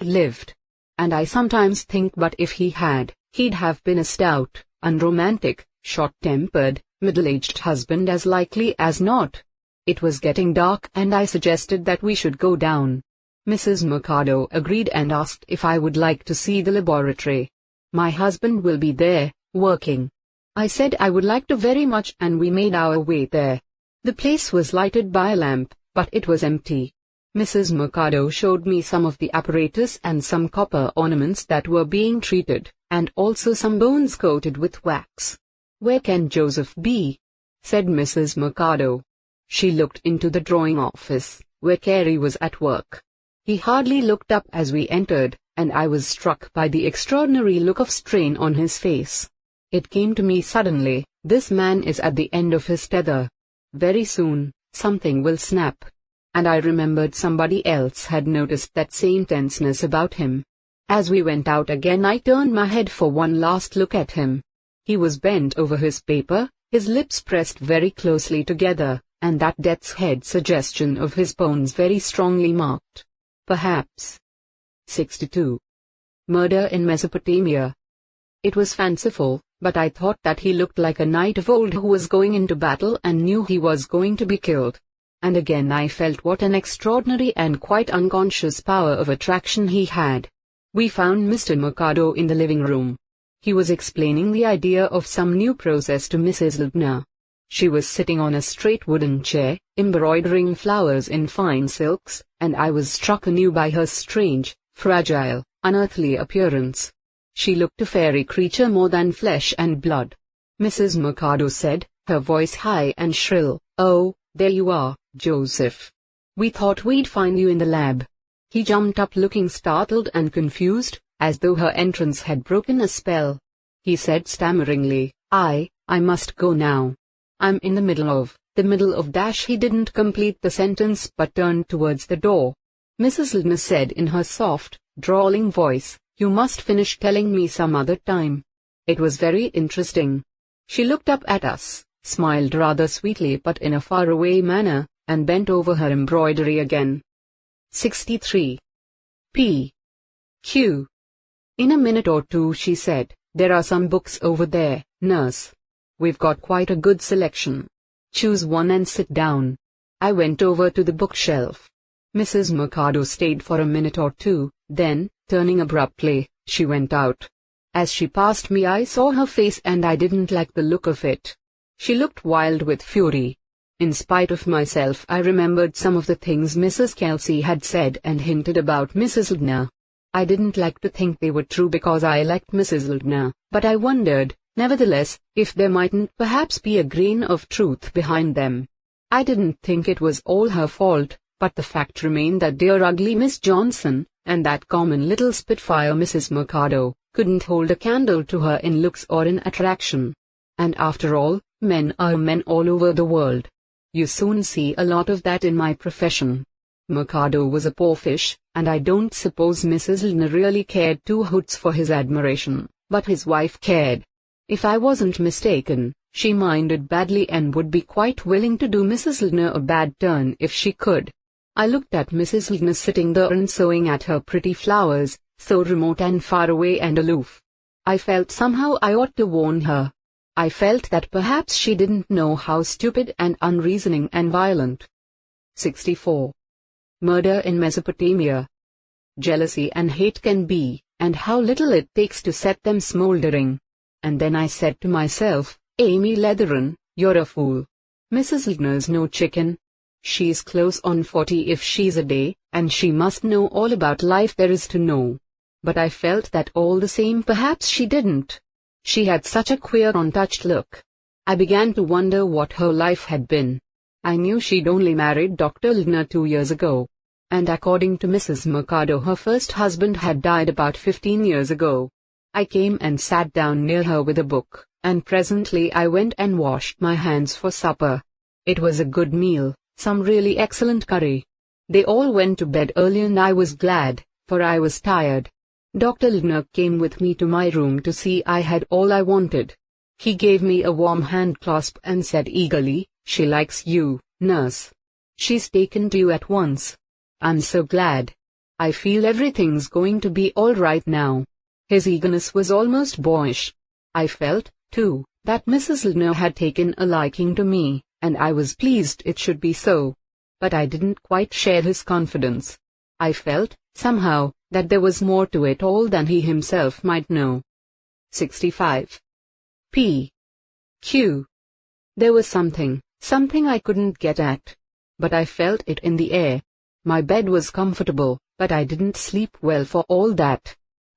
lived. And I sometimes think but if he had, he'd have been a stout, unromantic, short-tempered, middle-aged husband as likely as not. It was getting dark and I suggested that we should go down. Mrs. Mercado agreed and asked if I would like to see the laboratory. My husband will be there, working. I said I would like to very much and we made our way there. The place was lighted by a lamp, but it was empty. Mrs. Mercado showed me some of the apparatus and some copper ornaments that were being treated, and also some bones coated with wax. "Where can Joseph be?" said Mrs. Mercado. She looked into the drawing office, where Carey was at work. He hardly looked up as we entered, and I was struck by the extraordinary look of strain on his face. It came to me suddenly, this man is at the end of his tether. Very soon, something will snap. And I remembered somebody else had noticed that same tenseness about him. As we went out again I turned my head for one last look at him. He was bent over his paper, his lips pressed very closely together, and that death's head suggestion of his bones very strongly marked. Perhaps. 62. Murder in Mesopotamia. It was fanciful, but I thought that he looked like a knight of old who was going into battle and knew he was going to be killed. And again I felt what an extraordinary and quite unconscious power of attraction he had. We found Mr. Mercado in the living room. He was explaining the idea of some new process to Mrs. Lubna. She was sitting on a straight wooden chair, embroidering flowers in fine silks, and I was struck anew by her strange, fragile, unearthly appearance. She looked a fairy creature more than flesh and blood. Mrs. Mercado said, her voice high and shrill, "Oh, there you are, Joseph. We thought we'd find you in the lab." He jumped up looking startled and confused, as though her entrance had broken a spell. He said stammeringly, I must go now. I'm in the middle of dash." He didn't complete the sentence but turned towards the door. Mrs. Lubna said in her soft, drawling voice, "You must finish telling me some other time. It was very interesting." She looked up at us, smiled rather sweetly but in a faraway manner, and bent over her embroidery again. 63. P. Q. In a minute or two she said, "There are some books over there, nurse. We've got quite a good selection. Choose one and sit down." I went over to the bookshelf. Mrs. Mercado stayed for a minute or two, then, turning abruptly, she went out. As she passed me I saw her face and I didn't like the look of it. She looked wild with fury. In spite of myself I remembered some of the things Mrs. Kelsey had said and hinted about Mrs. Lubna. I didn't like to think they were true because I liked Mrs. Lubna, but I wondered, nevertheless, if there mightn't perhaps be a grain of truth behind them. I didn't think it was all her fault, but the fact remained that dear ugly Miss Johnson, and that common little spitfire Mrs. Mercado, couldn't hold a candle to her in looks or in attraction. And after all, men are men all over the world. You soon see a lot of that in my profession. Mercado was a poor fish, and I don't suppose Mrs. Lubna really cared two hoots for his admiration, but his wife cared. If I wasn't mistaken, she minded badly and would be quite willing to do Mrs. Lubna a bad turn if she could. I looked at Mrs. Lubna sitting there and sewing at her pretty flowers, so remote and far away and aloof. I felt somehow I ought to warn her. I felt that perhaps she didn't know how stupid and unreasoning and violent. 64. Murder in Mesopotamia. Jealousy and hate can be, and how little it takes to set them smoldering. And then I said to myself, Amy Leatheran, you're a fool. Mrs. Lubna's no chicken. She's close on 40 if she's a day, and she must know all about life there is to know. But I felt that all the same perhaps she didn't. She had such a queer untouched look. I began to wonder what her life had been. I knew she'd only married Dr. Lubna 2 years ago. And according to Mrs. Mercado her first husband had died about 15 years ago. I came and sat down near her with a book, and presently I went and washed my hands for supper. It was a good meal, some really excellent curry. They all went to bed early and I was glad, for I was tired. Dr. Lubna came with me to my room to see I had all I wanted. He gave me a warm hand clasp and said eagerly, "She likes you, nurse. She's taken to you at once. I'm so glad." I feel everything's going to be all right now." His eagerness was almost boyish. I felt, too, that Mrs. Lindner had taken a liking to me, and I was pleased it should be so. But I didn't quite share his confidence. I felt, somehow, that there was more to it all than he himself might know. 65. P. Q. There was something I couldn't get at. But I felt it in the air. My bed was comfortable, but I didn't sleep well for all that.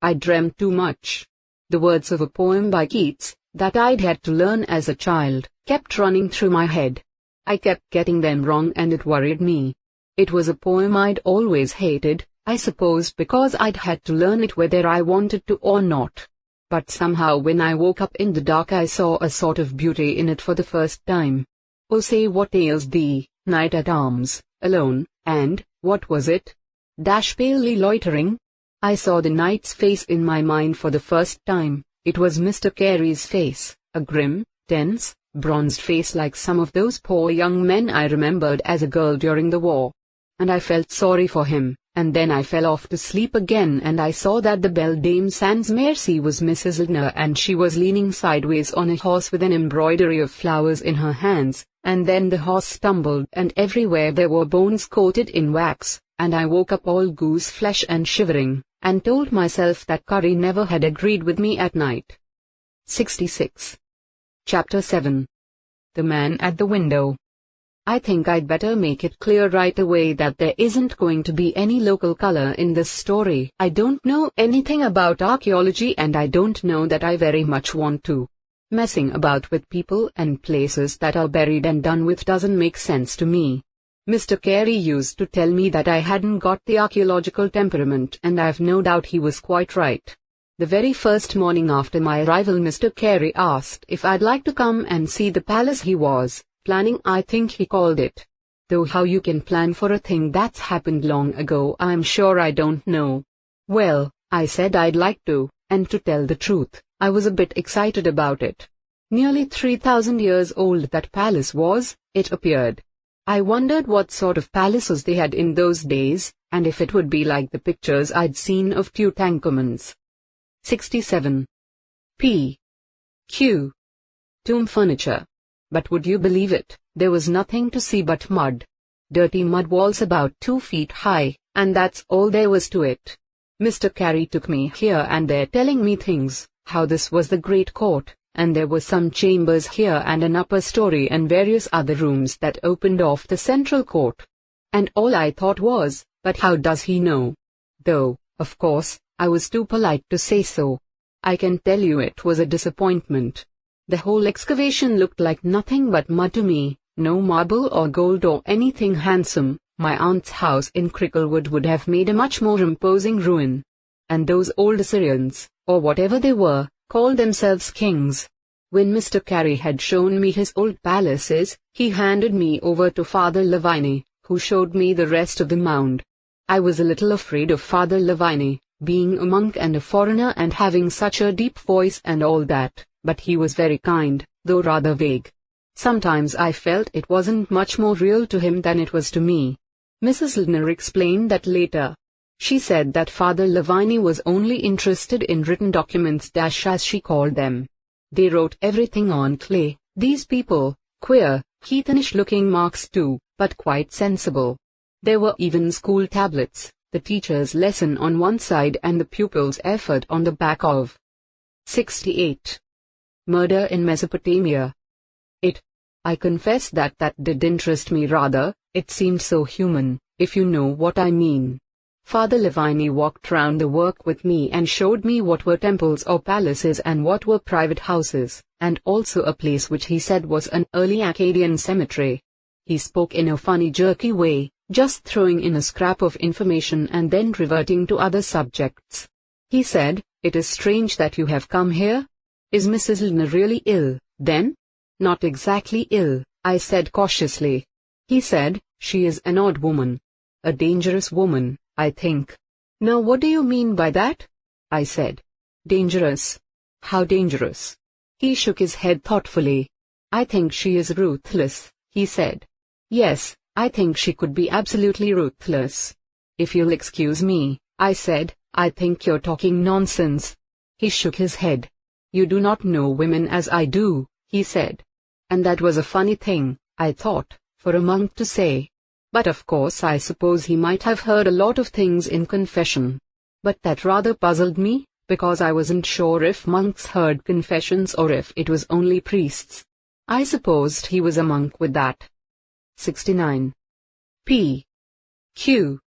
I dreamt too much. The words of a poem by Keats, that I'd had to learn as a child, kept running through my head. I kept getting them wrong and it worried me. It was a poem I'd always hated, I suppose because I'd had to learn it whether I wanted to or not. But somehow when I woke up in the dark I saw a sort of beauty in it for the first time. "Oh, say what ails thee, knight at arms, alone, and, what was it? Palely loitering?" I saw the knight's face in my mind for the first time. It was Mr. Carey's face, a grim, tense, bronzed face like some of those poor young men I remembered as a girl during the war. And I felt sorry for him, and then I fell off to sleep again and I saw that the beldame sans merci was Mrs. Lindner and she was leaning sideways on a horse with an embroidery of flowers in her hands, and then the horse stumbled and everywhere there were bones coated in wax, and I woke up all goose flesh and shivering, and told myself that curry never had agreed with me at night. 66. Chapter 7. The Man at the Window. I think I'd better make it clear right away that there isn't going to be any local color in this story. I don't know anything about archaeology and I don't know that I very much want to. Messing about with people and places that are buried and done with doesn't make sense to me. Mr. Carey used to tell me that I hadn't got the archaeological temperament and I've no doubt he was quite right. The very first morning after my arrival Mr. Carey asked if I'd like to come and see the palace he was planning, I think he called it. Though how you can plan for a thing that's happened long ago I'm sure I don't know. Well, I said I'd like to, and to tell the truth, I was a bit excited about it. Nearly 3,000 years old that palace was, it appeared. I wondered what sort of palaces they had in those days, and if it would be like the pictures I'd seen of Tutankhamun's. 67. P. Q. Tomb furniture. But would you believe it, there was nothing to see but mud. Dirty mud walls about 2 feet high, and that's all there was to it. Mr. Carey took me here and there telling me things, how this was the great court, and there were some chambers here and an upper story and various other rooms that opened off the central court. And all I thought was, but how does he know? Though, of course, I was too polite to say so. I can tell you it was a disappointment. The whole excavation looked like nothing but mud to me, no marble or gold or anything handsome. My aunt's house in Cricklewood would have made a much more imposing ruin. And those old Assyrians, or whatever they were, called themselves kings. When Mr. Carey had shown me his old palaces, he handed me over to Father Lavigne, who showed me the rest of the mound. I was a little afraid of Father Lavigne, being a monk and a foreigner and having such a deep voice and all that, but he was very kind, though rather vague. Sometimes I felt it wasn't much more real to him than it was to me. Mrs. Lindner explained that later. She said that Father Lavigne was only interested in written documents as she called them. They wrote everything on clay, these people, queer, heathenish-looking marks too, but quite sensible. There were even school tablets, the teacher's lesson on one side and the pupil's effort on the back of. 68. Murder in Mesopotamia. I confess that did interest me rather, it seemed so human, if you know what I mean. Father Lavigne walked round the work with me and showed me what were temples or palaces and what were private houses, and also a place which he said was an early Akkadian cemetery. He spoke in a funny jerky way, just throwing in a scrap of information and then reverting to other subjects. He said, "It is strange that you have come here. Is Mrs. Lindner really ill, then?" "Not exactly ill," I said cautiously. He said, "She is an odd woman. A dangerous woman, I think." "Now what do you mean by that?" I said. "Dangerous? How dangerous?" He shook his head thoughtfully. "I think she is ruthless," he said. "Yes, I think she could be absolutely ruthless." If you'll excuse me, I said, I think you're talking nonsense. He shook his head. You do not know women as I do, he said. And that was a funny thing, I thought, for a monk to say. But of course I suppose he might have heard a lot of things in confession. But that rather puzzled me, because I wasn't sure if monks heard confessions or if it was only priests. I supposed he was a monk with that. 69. P. Q.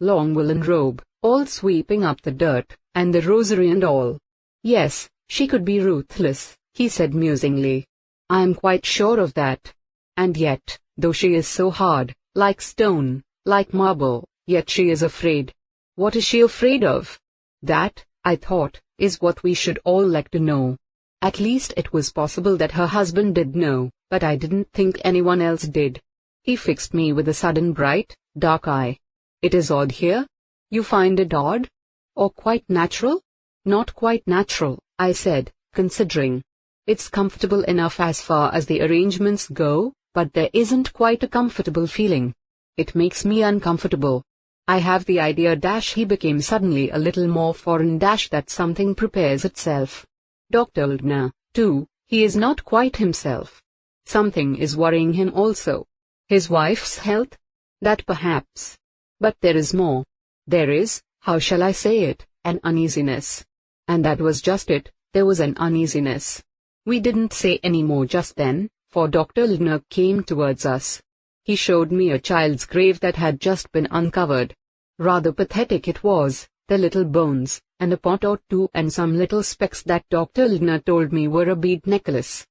Long woolen robe, all sweeping up the dirt, and the rosary and all. Yes, she could be ruthless, he said musingly. I am quite sure of that. And yet, though she is so hard, like stone, like marble, yet she is afraid. What is she afraid of? That, I thought, is what we should all like to know. At least it was possible that her husband did know, but I didn't think anyone else did. He fixed me with a sudden bright, dark eye. It is odd here? You find it odd? Or quite natural? Not quite natural, I said, considering. It's comfortable enough as far as the arrangements go, but there isn't quite a comfortable feeling. It makes me uncomfortable. I have the idea he became suddenly a little more foreign that something prepares itself. Dr. Ldner, too, he is not quite himself. Something is worrying him also. His wife's health? That perhaps. But there is more. There is, how shall I say it, an uneasiness. And that was just it, there was an uneasiness. We didn't say any more just then, for Dr. Ldner came towards us. He showed me a child's grave that had just been uncovered. Rather pathetic it was, the little bones, and a pot or two and some little specks that Dr. Ldner told me were a bead necklace.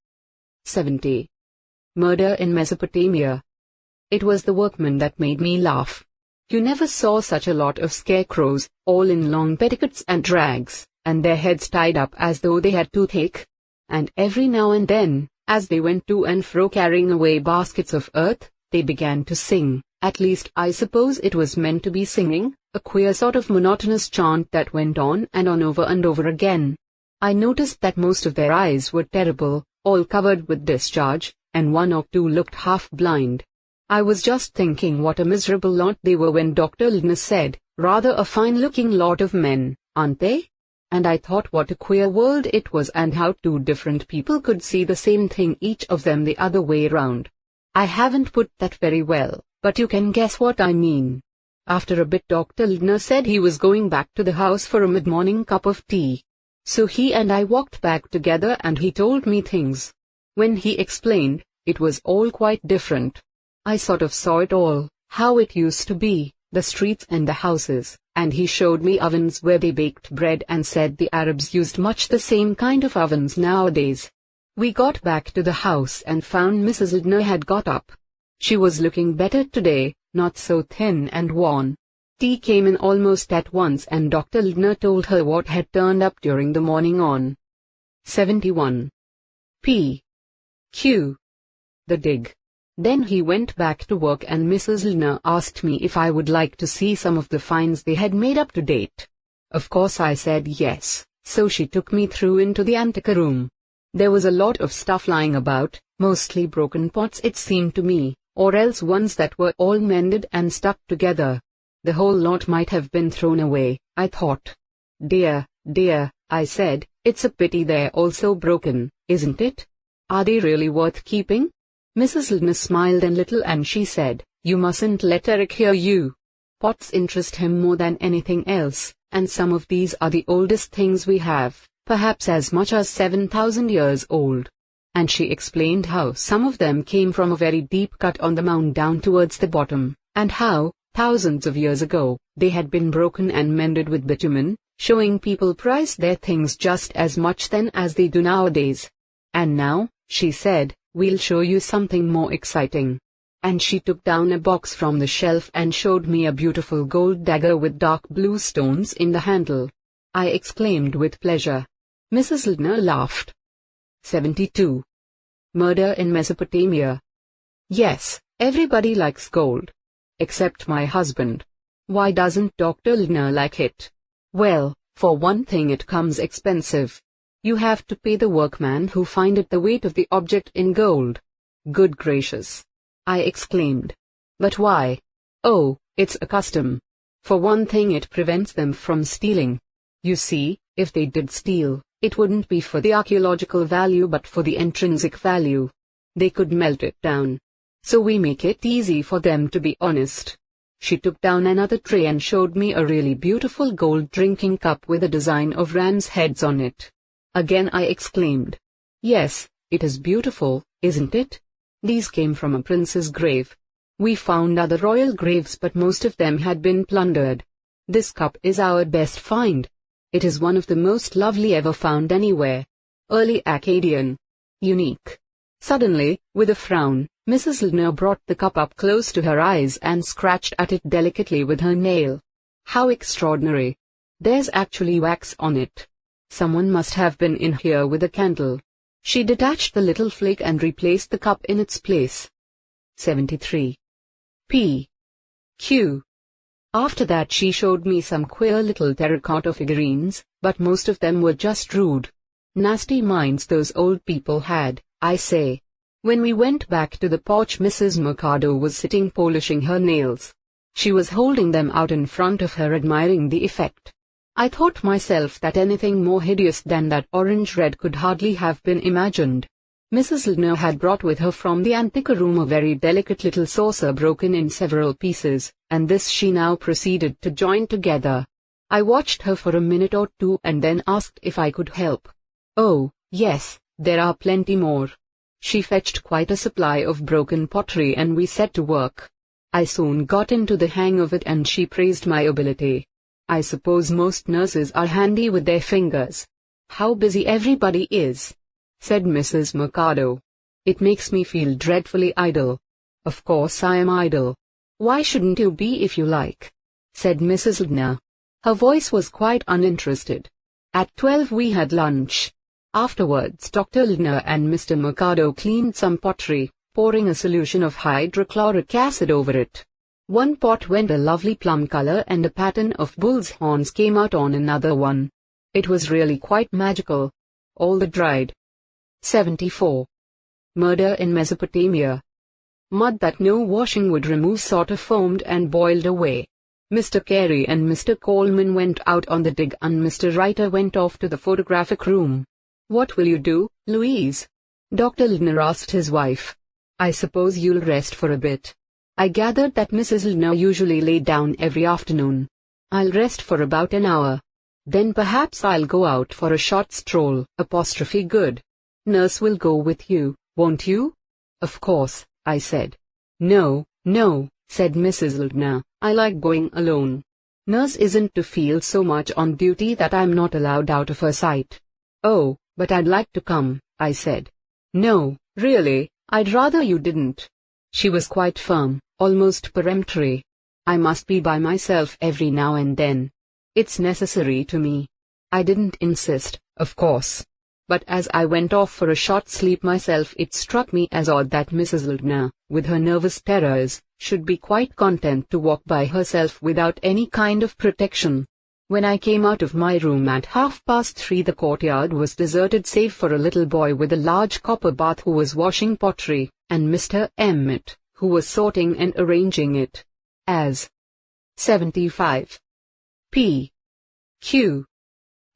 70. Murder in Mesopotamia. It was the workmen that made me laugh. You never saw such a lot of scarecrows, all in long petticoats and rags, and their heads tied up as though they had toothache. And every now and then, as they went to and fro carrying away baskets of earth, they began to sing. At least I suppose it was meant to be singing, a queer sort of monotonous chant that went on and over again. I noticed that most of their eyes were terrible, all covered with discharge, and one or two looked half blind. I was just thinking what a miserable lot they were when Dr. Ldner said, rather a fine-looking lot of men, aren't they? And I thought what a queer world it was and how two different people could see the same thing, each of them the other way round. I haven't put that very well, but you can guess what I mean. After a bit Dr. Ldner said he was going back to the house for a mid-morning cup of tea. So he and I walked back together and he told me things. When he explained, it was all quite different. I sort of saw it all, how it used to be, the streets and the houses, and he showed me ovens where they baked bread and said the Arabs used much the same kind of ovens nowadays. We got back to the house and found Mrs. Ldner had got up. She was looking better today, not so thin and worn. Tea came in almost at once and Dr. Ldner told her what had turned up during the morning on. 71. P. Q. The dig. Then he went back to work and Mrs. Ldner asked me if I would like to see some of the finds they had made up to date. Of course I said yes, so she took me through into the anteroom. There was a lot of stuff lying about, mostly broken pots it seemed to me, or else ones that were all mended and stuck together. The whole lot might have been thrown away, I thought. Dear, I said, it's a pity they're all so broken, isn't it? Are they really worth keeping? Mrs. Ldner smiled a little and she said, you mustn't let Eric hear you. Pots interest him more than anything else, and some of these are the oldest things we have, perhaps as much as 7,000 years old. And she explained how some of them came from a very deep cut on the mound down towards the bottom, and how, thousands of years ago, they had been broken and mended with bitumen, showing people prized their things just as much then as they do nowadays. And now, she said, we'll show you something more exciting. And she took down a box from the shelf and showed me a beautiful gold dagger with dark blue stones in the handle. I exclaimed with pleasure. Mrs. Ldner laughed. 72. Murder in Mesopotamia. Yes, everybody likes gold. Except my husband. Why doesn't Dr. Ldner like it? Well, for one thing it comes expensive. You have to pay the workman who find it the weight of the object in gold. Good gracious! I exclaimed. But why? Oh, it's a custom. For one thing, it prevents them from stealing. You see, if they did steal, it wouldn't be for the archaeological value but for the intrinsic value. They could melt it down. So we make it easy for them to be honest. She took down another tray and showed me a really beautiful gold drinking cup with a design of ram's heads on it. Again I exclaimed, "Yes, it is beautiful, isn't it? These came from a prince's grave. We found other royal graves but most of them had been plundered. This cup is our best find. It is one of the most lovely ever found anywhere. Early Akkadian. Unique." Suddenly, with a frown, Mrs. Lindner brought the cup up close to her eyes and scratched at it delicately with her nail. "How extraordinary. There's actually wax on it. Someone must have been in here with a candle." She detached the little flake and replaced the cup in its place. 73. P. Q. After that she showed me some queer little terracotta figurines, but most of them were just rude. Nasty minds those old people had, I say. When we went back to the porch, Mrs. Mercado was sitting polishing her nails. She was holding them out in front of her, admiring the effect. I thought myself that anything more hideous than that orange red could hardly have been imagined. Mrs. Lindner had brought with her from the antique room a very delicate little saucer broken in several pieces, and this she now proceeded to join together. I watched her for a minute or two and then asked if I could help. "Oh, yes, there are plenty more." She fetched quite a supply of broken pottery and we set to work. I soon got into the hang of it and she praised my ability. "I suppose most nurses are handy with their fingers." "How busy everybody is," said Mrs. Mercado. "It makes me feel dreadfully idle." "Of course I am idle. Why shouldn't you be if you like?" said Mrs. Lindner. Her voice was quite uninterested. At 12 we had lunch. Afterwards Dr. Lindner and Mr. Mercado cleaned some pottery, pouring a solution of hydrochloric acid over it. One pot went a lovely plum color and a pattern of bull's horns came out on another one. It was really quite magical. All the dried. 74. Murder in Mesopotamia. Mud that no washing would remove sort of foamed and boiled away. Mr. Carey and Mr. Coleman went out on the dig and Mr. Ryder went off to the photographic room. "What will you do, Louise?" Dr. Lindner asked his wife. "I suppose you'll rest for a bit." I gathered that Mrs. Lindner usually lay down every afternoon. "I'll rest for about an hour. Then perhaps I'll go out for a short stroll, good. Nurse will go with you, won't you?" "Of course," I said. "No, no," said Mrs. Lindner, "I like going alone. Nurse isn't to feel so much on duty that I'm not allowed out of her sight." "Oh, but I'd like to come," I said. "No, really, I'd rather you didn't." She was quite firm, almost peremptory. "I must be by myself every now and then. It's necessary to me." I didn't insist, of course. But as I went off for a short sleep myself, it struck me as odd that Mrs. Lindner, with her nervous terrors, should be quite content to walk by herself without any kind of protection. When I came out of my room at 3:30, the courtyard was deserted save for a little boy with a large copper bath who was washing pottery, and Mr. Emmett, who was sorting and arranging it. As 75. P. Q.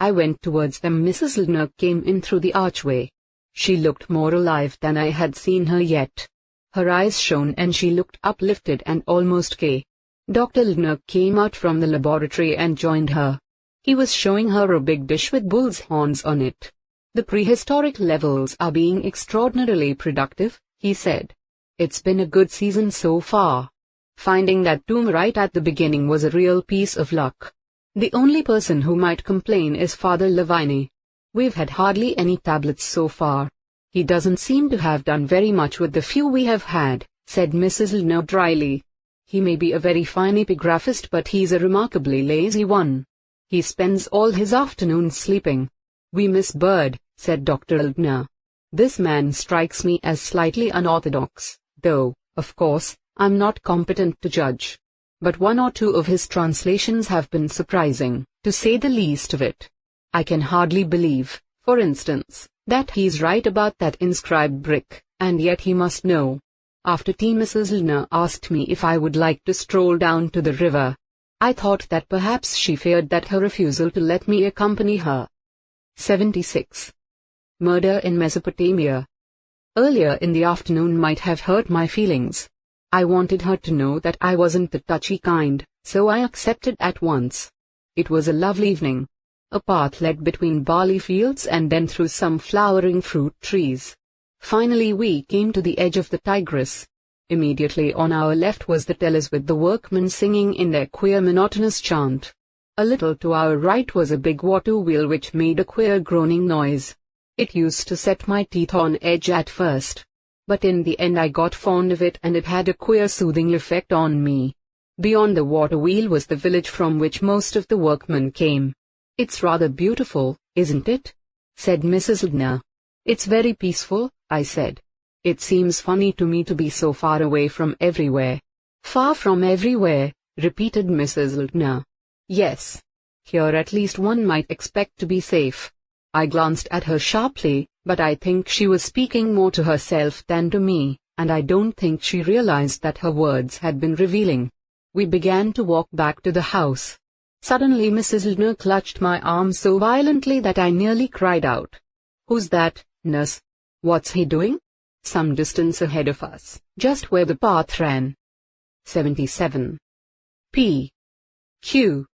I went towards them. Mrs. Lindner came in through the archway. She looked more alive than I had seen her yet. Her eyes shone and she looked uplifted and almost gay. Dr. Lindner came out from the laboratory and joined her. He was showing her a big dish with bull's horns on it. "The prehistoric levels are being extraordinarily productive," he said. "It's been a good season so far. Finding that tomb right at the beginning was a real piece of luck. The only person who might complain is Father Lavigne. We've had hardly any tablets so far. He doesn't seem to have done very much with the few we have had," said Mrs. Lindner dryly. "He may be a very fine epigraphist, but he's a remarkably lazy one. He spends all his afternoons sleeping." "We miss Bird," said Dr. Lindner. "This man strikes me as slightly unorthodox, though, of course, I'm not competent to judge. But one or two of his translations have been surprising, to say the least of it. I can hardly believe, for instance, that he's right about that inscribed brick, and yet he must know." After tea Mrs. Lindner asked me if I would like to stroll down to the river. I thought that perhaps she feared that her refusal to let me accompany her. 76. Murder in Mesopotamia. Earlier in the afternoon might have hurt my feelings. I wanted her to know that I wasn't the touchy kind, so I accepted at once. It was a lovely evening. A path led between barley fields and then through some flowering fruit trees. Finally we came to the edge of the Tigris. Immediately on our left was the tellers with the workmen singing in their queer monotonous chant. A little to our right was a big water wheel which made a queer groaning noise. It used to set my teeth on edge at first. But in the end I got fond of it and it had a queer soothing effect on me. Beyond the water wheel was the village from which most of the workmen came. "It's rather beautiful, isn't it?" said Mrs. Ldner. "It's very peaceful," I said. "It seems funny to me to be so far away from everywhere." "Far from everywhere," repeated Mrs. Ldner. "Yes. Here at least one might expect to be safe." I glanced at her sharply, but I think she was speaking more to herself than to me, and I don't think she realized that her words had been revealing. We began to walk back to the house. Suddenly Mrs. Ldner clutched my arm so violently that I nearly cried out. "Who's that, nurse? What's he doing?" "Some distance ahead of us, just where the path ran." 77. P. Q.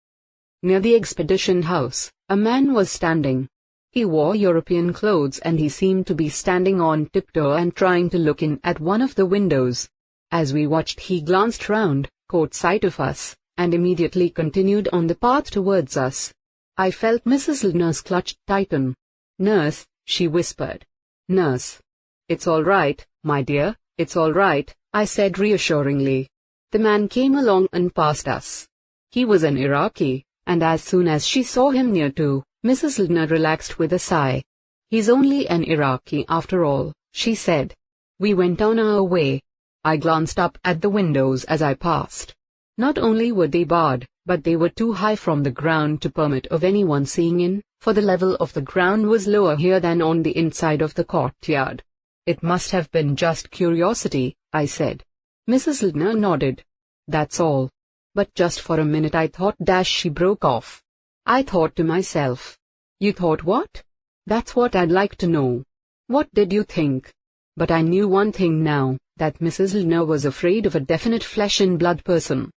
Near the expedition house, a man was standing. He wore European clothes and he seemed to be standing on tiptoe and trying to look in at one of the windows. As we watched he glanced round, caught sight of us, and immediately continued on the path towards us. I felt Mrs. Ldner's clutch tighten. "Nurse," she whispered. "Nurse." "It's all right, my dear, it's all right," I said reassuringly. The man came along and passed us. He was an Iraqi, and as soon as she saw him near to, Mrs. Ldner relaxed with a sigh. "He's only an Iraqi after all," she said. We went on our way. I glanced up at the windows as I passed. Not only were they barred, but they were too high from the ground to permit of anyone seeing in, for the level of the ground was lower here than on the inside of the courtyard. "It must have been just curiosity," I said. Mrs. Ldner nodded. "That's all." But just for a minute I thought she broke off. I thought to myself. "You thought what?" "That's what I'd like to know." "What did you think?" But I knew one thing now, that Mrs. Ldner was afraid of a definite flesh and blood person.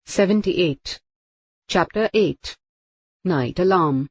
78. Chapter 8. Night Alarm.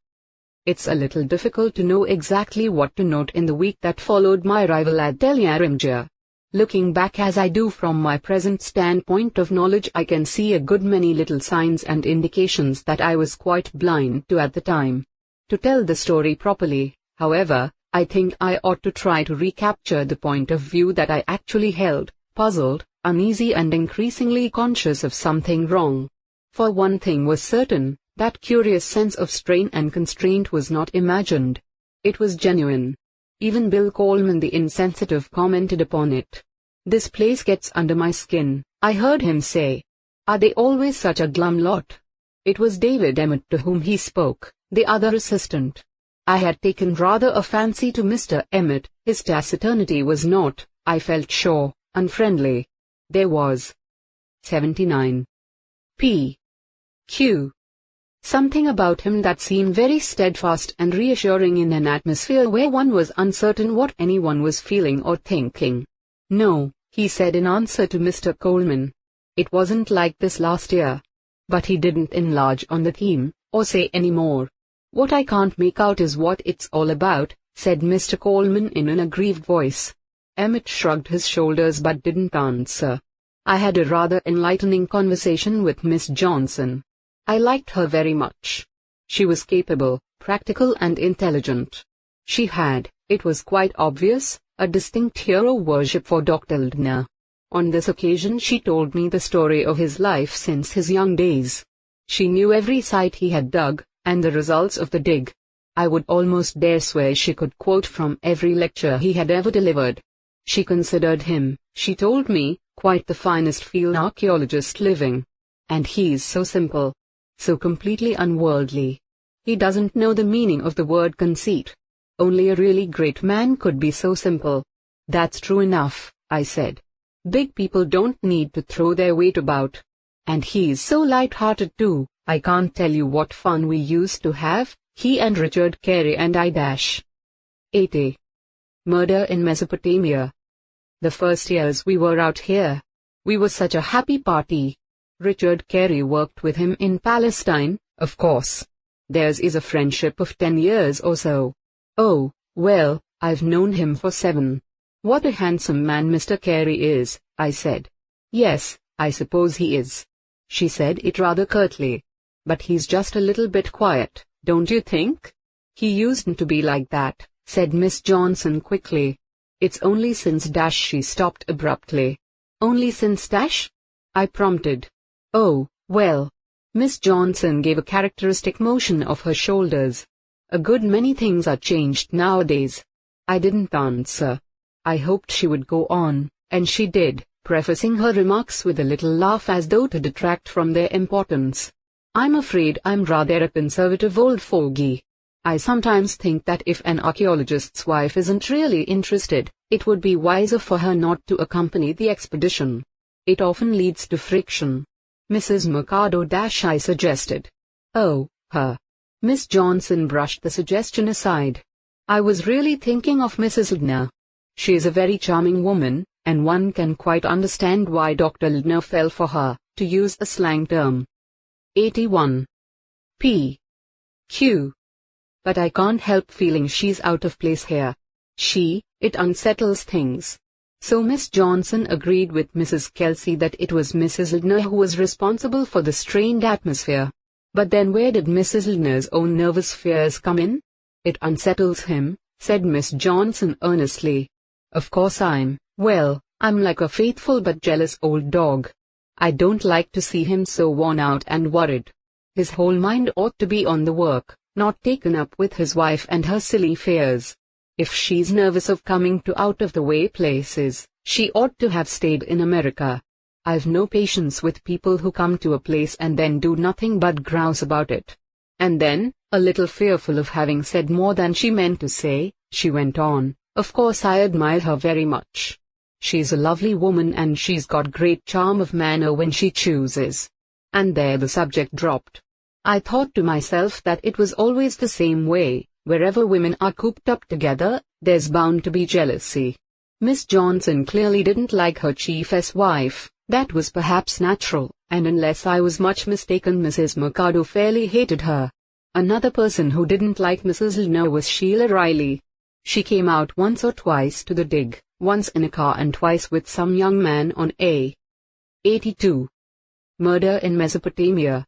It's a little difficult to know exactly what to note in the week that followed my arrival at Tel Yarimja. Looking back as I do from my present standpoint of knowledge, I can see a good many little signs and indications that I was quite blind to at the time. To tell the story properly, however, I think I ought to try to recapture the point of view that I actually held, puzzled, uneasy and increasingly conscious of something wrong. For one thing was certain, that curious sense of strain and constraint was not imagined. It was genuine. Even Bill Coleman the insensitive commented upon it. "This place gets under my skin," I heard him say. "Are they always such a glum lot?" It was David Emmett to whom he spoke, the other assistant. I had taken rather a fancy to Mr. Emmett. His taciturnity was not, I felt sure, unfriendly. There was 79. P. Q. Something about him that seemed very steadfast and reassuring in an atmosphere where one was uncertain what anyone was feeling or thinking. "No," he said in answer to Mr. Coleman. "It wasn't like this last year." But he didn't enlarge on the theme, or say any more. "What I can't make out is what it's all about," said Mr. Coleman in an aggrieved voice. Emmett shrugged his shoulders but didn't answer. I had a rather enlightening conversation with Miss Johnson. I liked her very much. She was capable, practical and intelligent. She had, it was quite obvious, a distinct hero worship for Dr. Ldner. On this occasion she told me the story of his life since his young days. She knew every site he had dug, and the results of the dig. I would almost dare swear she could quote from every lecture he had ever delivered. She considered him, she told me, quite the finest field archaeologist living. And he's so simple. So completely unworldly. He doesn't know the meaning of the word conceit. Only a really great man could be so simple. "That's true enough," I said. "Big people don't need to throw their weight about." And he's so light-hearted too. I can't tell you what fun we used to have, he and Richard Carey and I dash. 80. Murder in Mesopotamia. The first years we were out here, we were such a happy party. Richard Carey worked with him in Palestine, of course. Theirs is a friendship of 10 years or so. Oh, well, I've known him for 7. What a handsome man Mr. Carey is, I said. Yes, I suppose he is. She said it rather curtly. But he's just a little bit quiet, don't you think? He used to be like that, said Miss Johnson quickly. It's only since dash she stopped abruptly. Only since dash? I prompted. Oh, well. Miss Johnson gave a characteristic motion of her shoulders. A good many things are changed nowadays. I didn't answer. I hoped she would go on, and she did, prefacing her remarks with a little laugh as though to detract from their importance. I'm afraid I'm rather a conservative old fogey. I sometimes think that if an archaeologist's wife isn't really interested, it would be wiser for her not to accompany the expedition. It often leads to friction. Mrs. Mercado dash I suggested. Oh, her. Miss Johnson brushed the suggestion aside. I was really thinking of Mrs. Lindner. She is a very charming woman, and one can quite understand why Dr. Lindner fell for her, to use a slang term. 81. P. Q. But I can't help feeling she's out of place here. It unsettles things. So Miss Johnson agreed with Mrs. Kelsey that it was Mrs. Lindner who was responsible for the strained atmosphere. But then where did Mrs. Lindner's own nervous fears come in? It unsettles him, said Miss Johnson earnestly. Of course I'm like a faithful but jealous old dog. I don't like to see him so worn out and worried. His whole mind ought to be on the work, not taken up with his wife and her silly fears. If she's nervous of coming to out-of-the-way places, she ought to have stayed in America. I've no patience with people who come to a place and then do nothing but grouse about it. And then, a little fearful of having said more than she meant to say, she went on, of course I admire her very much. She's a lovely woman and she's got great charm of manner when she chooses. And there the subject dropped. I thought to myself that it was always the same way, wherever women are cooped up together, there's bound to be jealousy. Miss Johnson clearly didn't like her chief's wife, that was perhaps natural, and unless I was much mistaken Mrs. Mercado fairly hated her. Another person who didn't like Mrs. Lindner was Sheila Riley. She came out once or twice to the dig, once in a car and twice with some young man on a 82. Murder in Mesopotamia.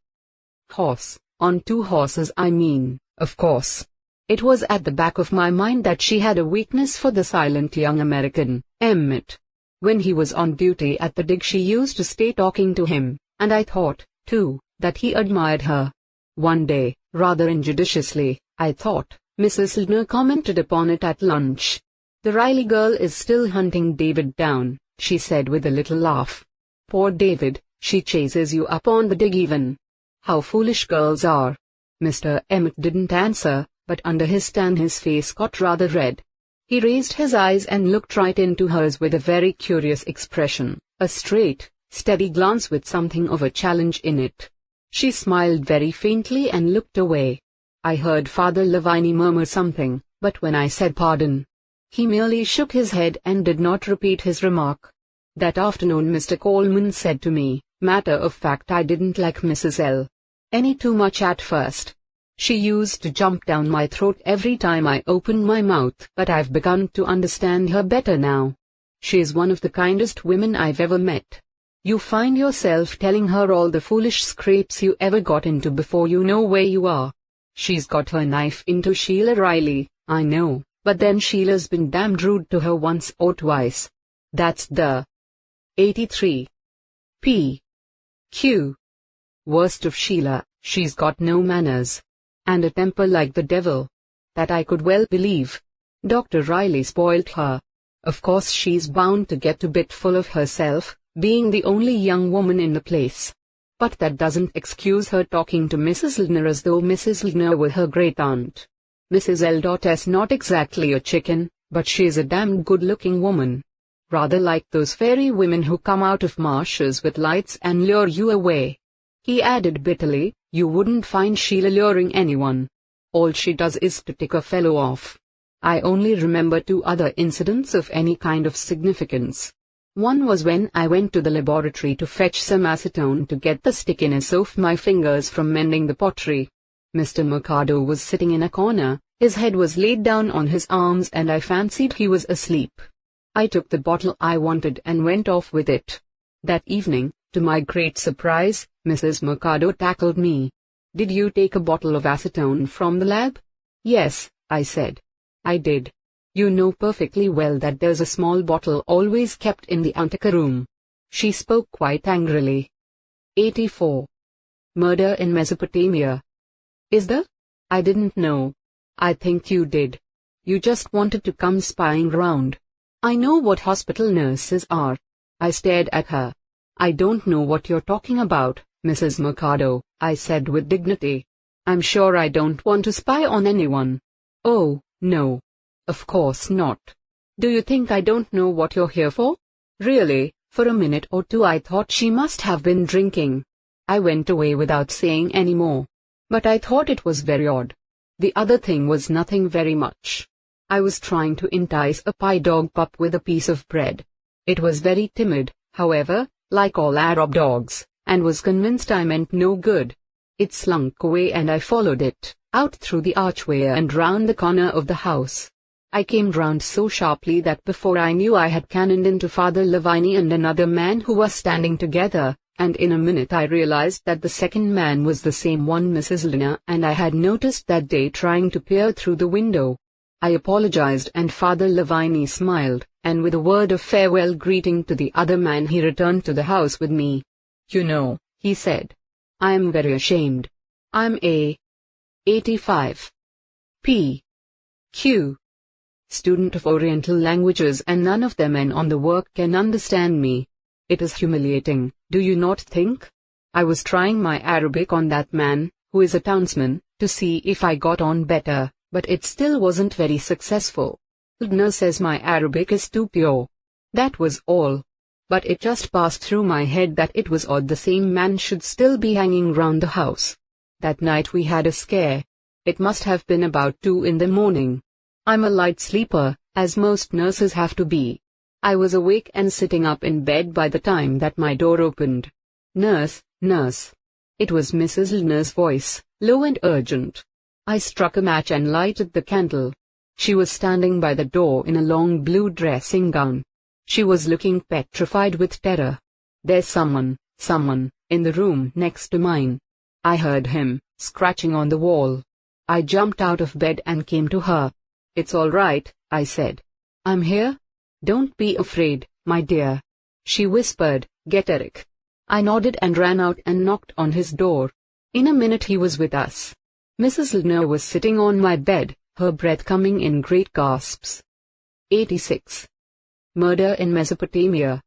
Horse, on 2 horses I mean, of course. It was at the back of my mind that she had a weakness for the silent young American, Emmett. When he was on duty at the dig she used to stay talking to him, and I thought, too, that he admired her. One day, rather injudiciously, I thought, Mrs. Lindner commented upon it at lunch. The Riley girl is still hunting David down, she said with a little laugh. Poor David, she chases you up on the dig even. How foolish girls are. Mr. Emmett didn't answer, but under his tan his face got rather red. He raised his eyes and looked right into hers with a very curious expression, a straight, steady glance with something of a challenge in it. She smiled very faintly and looked away. I heard Father Lavigne murmur something, but when I said pardon, he merely shook his head and did not repeat his remark. That afternoon Mr. Coleman said to me, matter of fact I didn't like Mrs. L. any too much at first. She used to jump down my throat every time I opened my mouth, but I've begun to understand her better now. She's one of the kindest women I've ever met. You find yourself telling her all the foolish scrapes you ever got into before you know where you are. She's got her knife into Sheila Riley, I know, but then Sheila's been damned rude to her once or twice. That's the 83. P. Q. Worst of Sheila, she's got no manners. And a temper like the devil. That I could well believe. Dr. Riley spoilt her. Of course she's bound to get a bit full of herself, being the only young woman in the place. But that doesn't excuse her talking to Mrs. Lindner as though Mrs. Lindner were her great-aunt. Mrs. L.'s not exactly a chicken, but she's a damned good-looking woman. rather like those fairy women who come out of marshes with lights and lure you away. He added bitterly, you wouldn't find Sheila luring anyone. All she does is to tick a fellow off. I only remember 2 other incidents of any kind of significance. One was when I went to the laboratory to fetch some acetone to get the stickiness off my fingers from mending the pottery. Mr. Mercado was sitting in a corner, his head was laid down on his arms and I fancied he was asleep. I took the bottle I wanted and went off with it. That evening, to my great surprise, Mrs. Mercado tackled me. Did you take a bottle of acetone from the lab? Yes, I said. I did. You know perfectly well that there's a small bottle always kept in the anteroom. She spoke quite angrily. 84. Murder in Mesopotamia. Is there? I didn't know. I think you did. You just wanted to come spying round. I know what hospital nurses are. I stared at her. I don't know what you're talking about, Mrs. Mercado, I said with dignity. I'm sure I don't want to spy on anyone. Oh, no. Of course not. Do you think I don't know what you're here for? Really, for a minute or two I thought she must have been drinking. I went away without saying any more. But I thought it was very odd. The other thing was nothing very much. I was trying to entice a pie dog pup with a piece of bread. It was very timid, however, like all Arab dogs, and was convinced I meant no good. It slunk away and I followed it, out through the archway and round the corner of the house. I came round so sharply that before I knew I had cannoned into Father Lavigne and another man who was standing together, and in a minute I realized that the second man was the same one Mrs. Lina and I had noticed that day trying to peer through the window. I apologized and Father Lavigne smiled, and with a word of farewell greeting to the other man he returned to the house with me. You know, he said. I am very ashamed. I'm a 85. P. Q. Student of Oriental languages and none of the men on the work can understand me. It is humiliating, do you not think? I was trying my Arabic on that man, who is a townsman, to see if I got on better, but it still wasn't very successful. Ldna says my Arabic is too pure. That was all. But it just passed through my head that it was odd the same man should still be hanging round the house. That night we had a scare. It must have been about 2 in the morning. I'm a light sleeper, as most nurses have to be. I was awake and sitting up in bed by the time that my door opened. Nurse, nurse. It was Mrs. Lina's voice, low and urgent. I struck a match and lighted the candle. She was standing by the door in a long blue dressing gown. She was looking petrified with terror. There's someone, in the room next to mine. I heard him, scratching on the wall. I jumped out of bed and came to her. It's all right, I said. I'm here. Don't be afraid, my dear. She whispered, get Eric. I nodded and ran out and knocked on his door. In a minute he was with us. Mrs. Lina was sitting on my bed, her breath coming in great gasps. 86. Murder in Mesopotamia.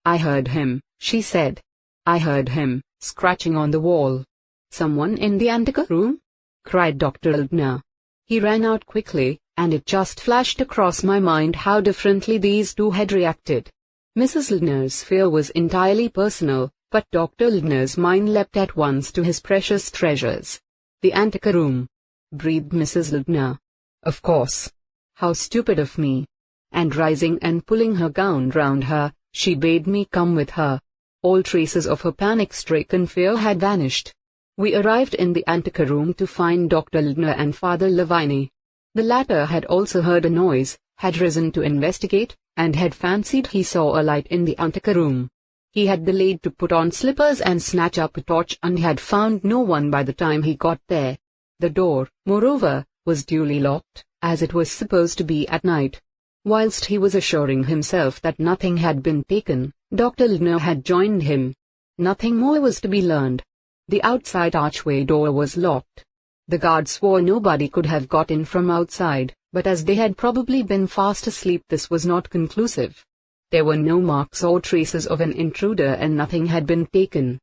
I heard him, she said. I heard him, scratching on the wall. Someone in the anteroom? Cried Dr. Lina. He ran out quickly, and it just flashed across my mind how differently these two had reacted. Mrs. Lina's fear was entirely personal, but Dr. Lina's mind leapt at once to his precious treasures. The anteroom, breathed Mrs. Lina. Of course. How stupid of me. And rising and pulling her gown round her, she bade me come with her. All traces of her panic-stricken fear had vanished. We arrived in the anteroom to find Dr. Lina and Father Lavigne. The latter had also heard a noise, had risen to investigate, and had fancied he saw a light in the anteroom. He had delayed to put on slippers and snatch up a torch and had found no one by the time he got there. The door, moreover, was duly locked, as it was supposed to be at night. Whilst he was assuring himself that nothing had been taken, Dr. Lina had joined him. Nothing more was to be learned. The outside archway door was locked. The guard swore nobody could have got in from outside, but as they had probably been fast asleep this was not conclusive. There were no marks or traces of an intruder and nothing had been taken.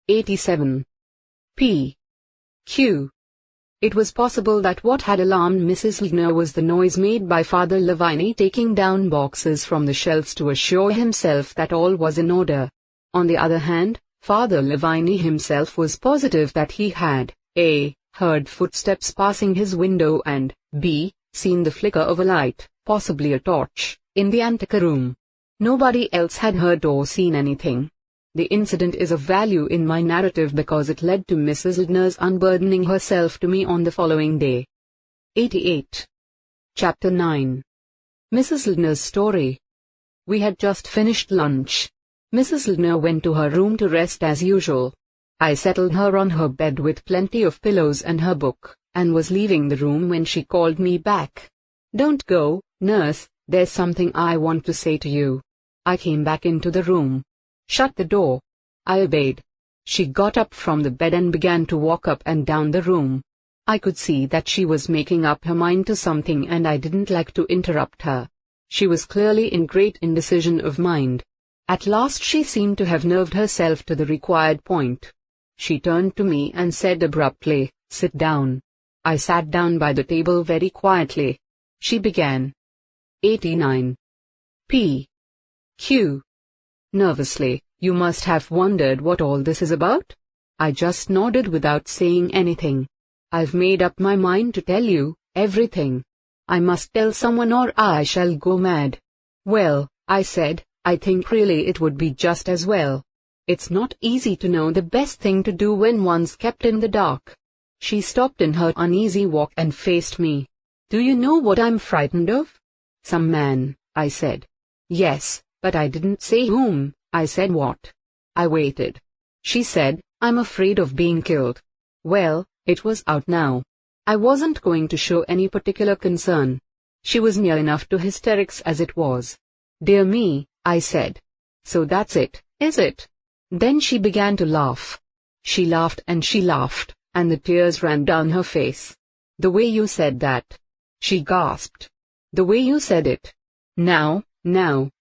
87. P. Q. It was possible that what had alarmed Mrs. Lindner was the noise made by Father Lavigne taking down boxes from the shelves to assure himself that all was in order. On the other hand, Father Lavigne himself was positive that he had a. heard footsteps passing his window and b. seen the flicker of a light, possibly a torch, in the anteroom. Nobody else had heard or seen anything. The incident is of value in my narrative because it led to Mrs. Lindner's unburdening herself to me on the following day. 88. Chapter 9. Mrs. Lindner's story. We had just finished lunch. Mrs. Lindner went to her room to rest as usual. I settled her on her bed with plenty of pillows and her book, and was leaving the room when she called me back. "Don't go, nurse, there's something I want to say to you." I came back into the room. "Shut the door." I obeyed. She got up from the bed and began to walk up and down the room. I could see that she was making up her mind to something and I didn't like to interrupt her. She was clearly in great indecision of mind. At last she seemed to have nerved herself to the required point. She turned to me and said abruptly, "Sit down." I sat down by the table very quietly. She began. 89. P. Q. Nervously, "You must have wondered what all this is about?" I just nodded without saying anything. "I've made up my mind to tell you everything. I must tell someone or I shall go mad." "Well," I said, "I think really it would be just as well. It's not easy to know the best thing to do when one's kept in the dark." She stopped in her uneasy walk and faced me. "Do you know what I'm frightened of?" "Some man," I said. "Yes, but I didn't say whom." I said what. I waited. She said, "I'm afraid of being killed." Well, it was out now. I wasn't going to show any particular concern. She was near enough to hysterics as it was. "Dear me," I said. "So that's it, is it?" Then she began to laugh. She laughed, and the tears ran down her face. "The way you said that," she gasped. "The way you said it." Now,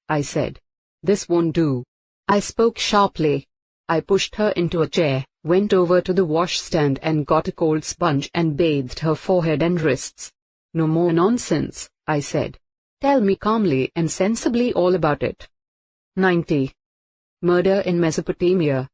I said. "This won't do." I spoke sharply. I pushed her into a chair, went over to the washstand and got a cold sponge and bathed her forehead and wrists. "No more nonsense," I said. "Tell me calmly and sensibly all about it." 90. Murder in Mesopotamia.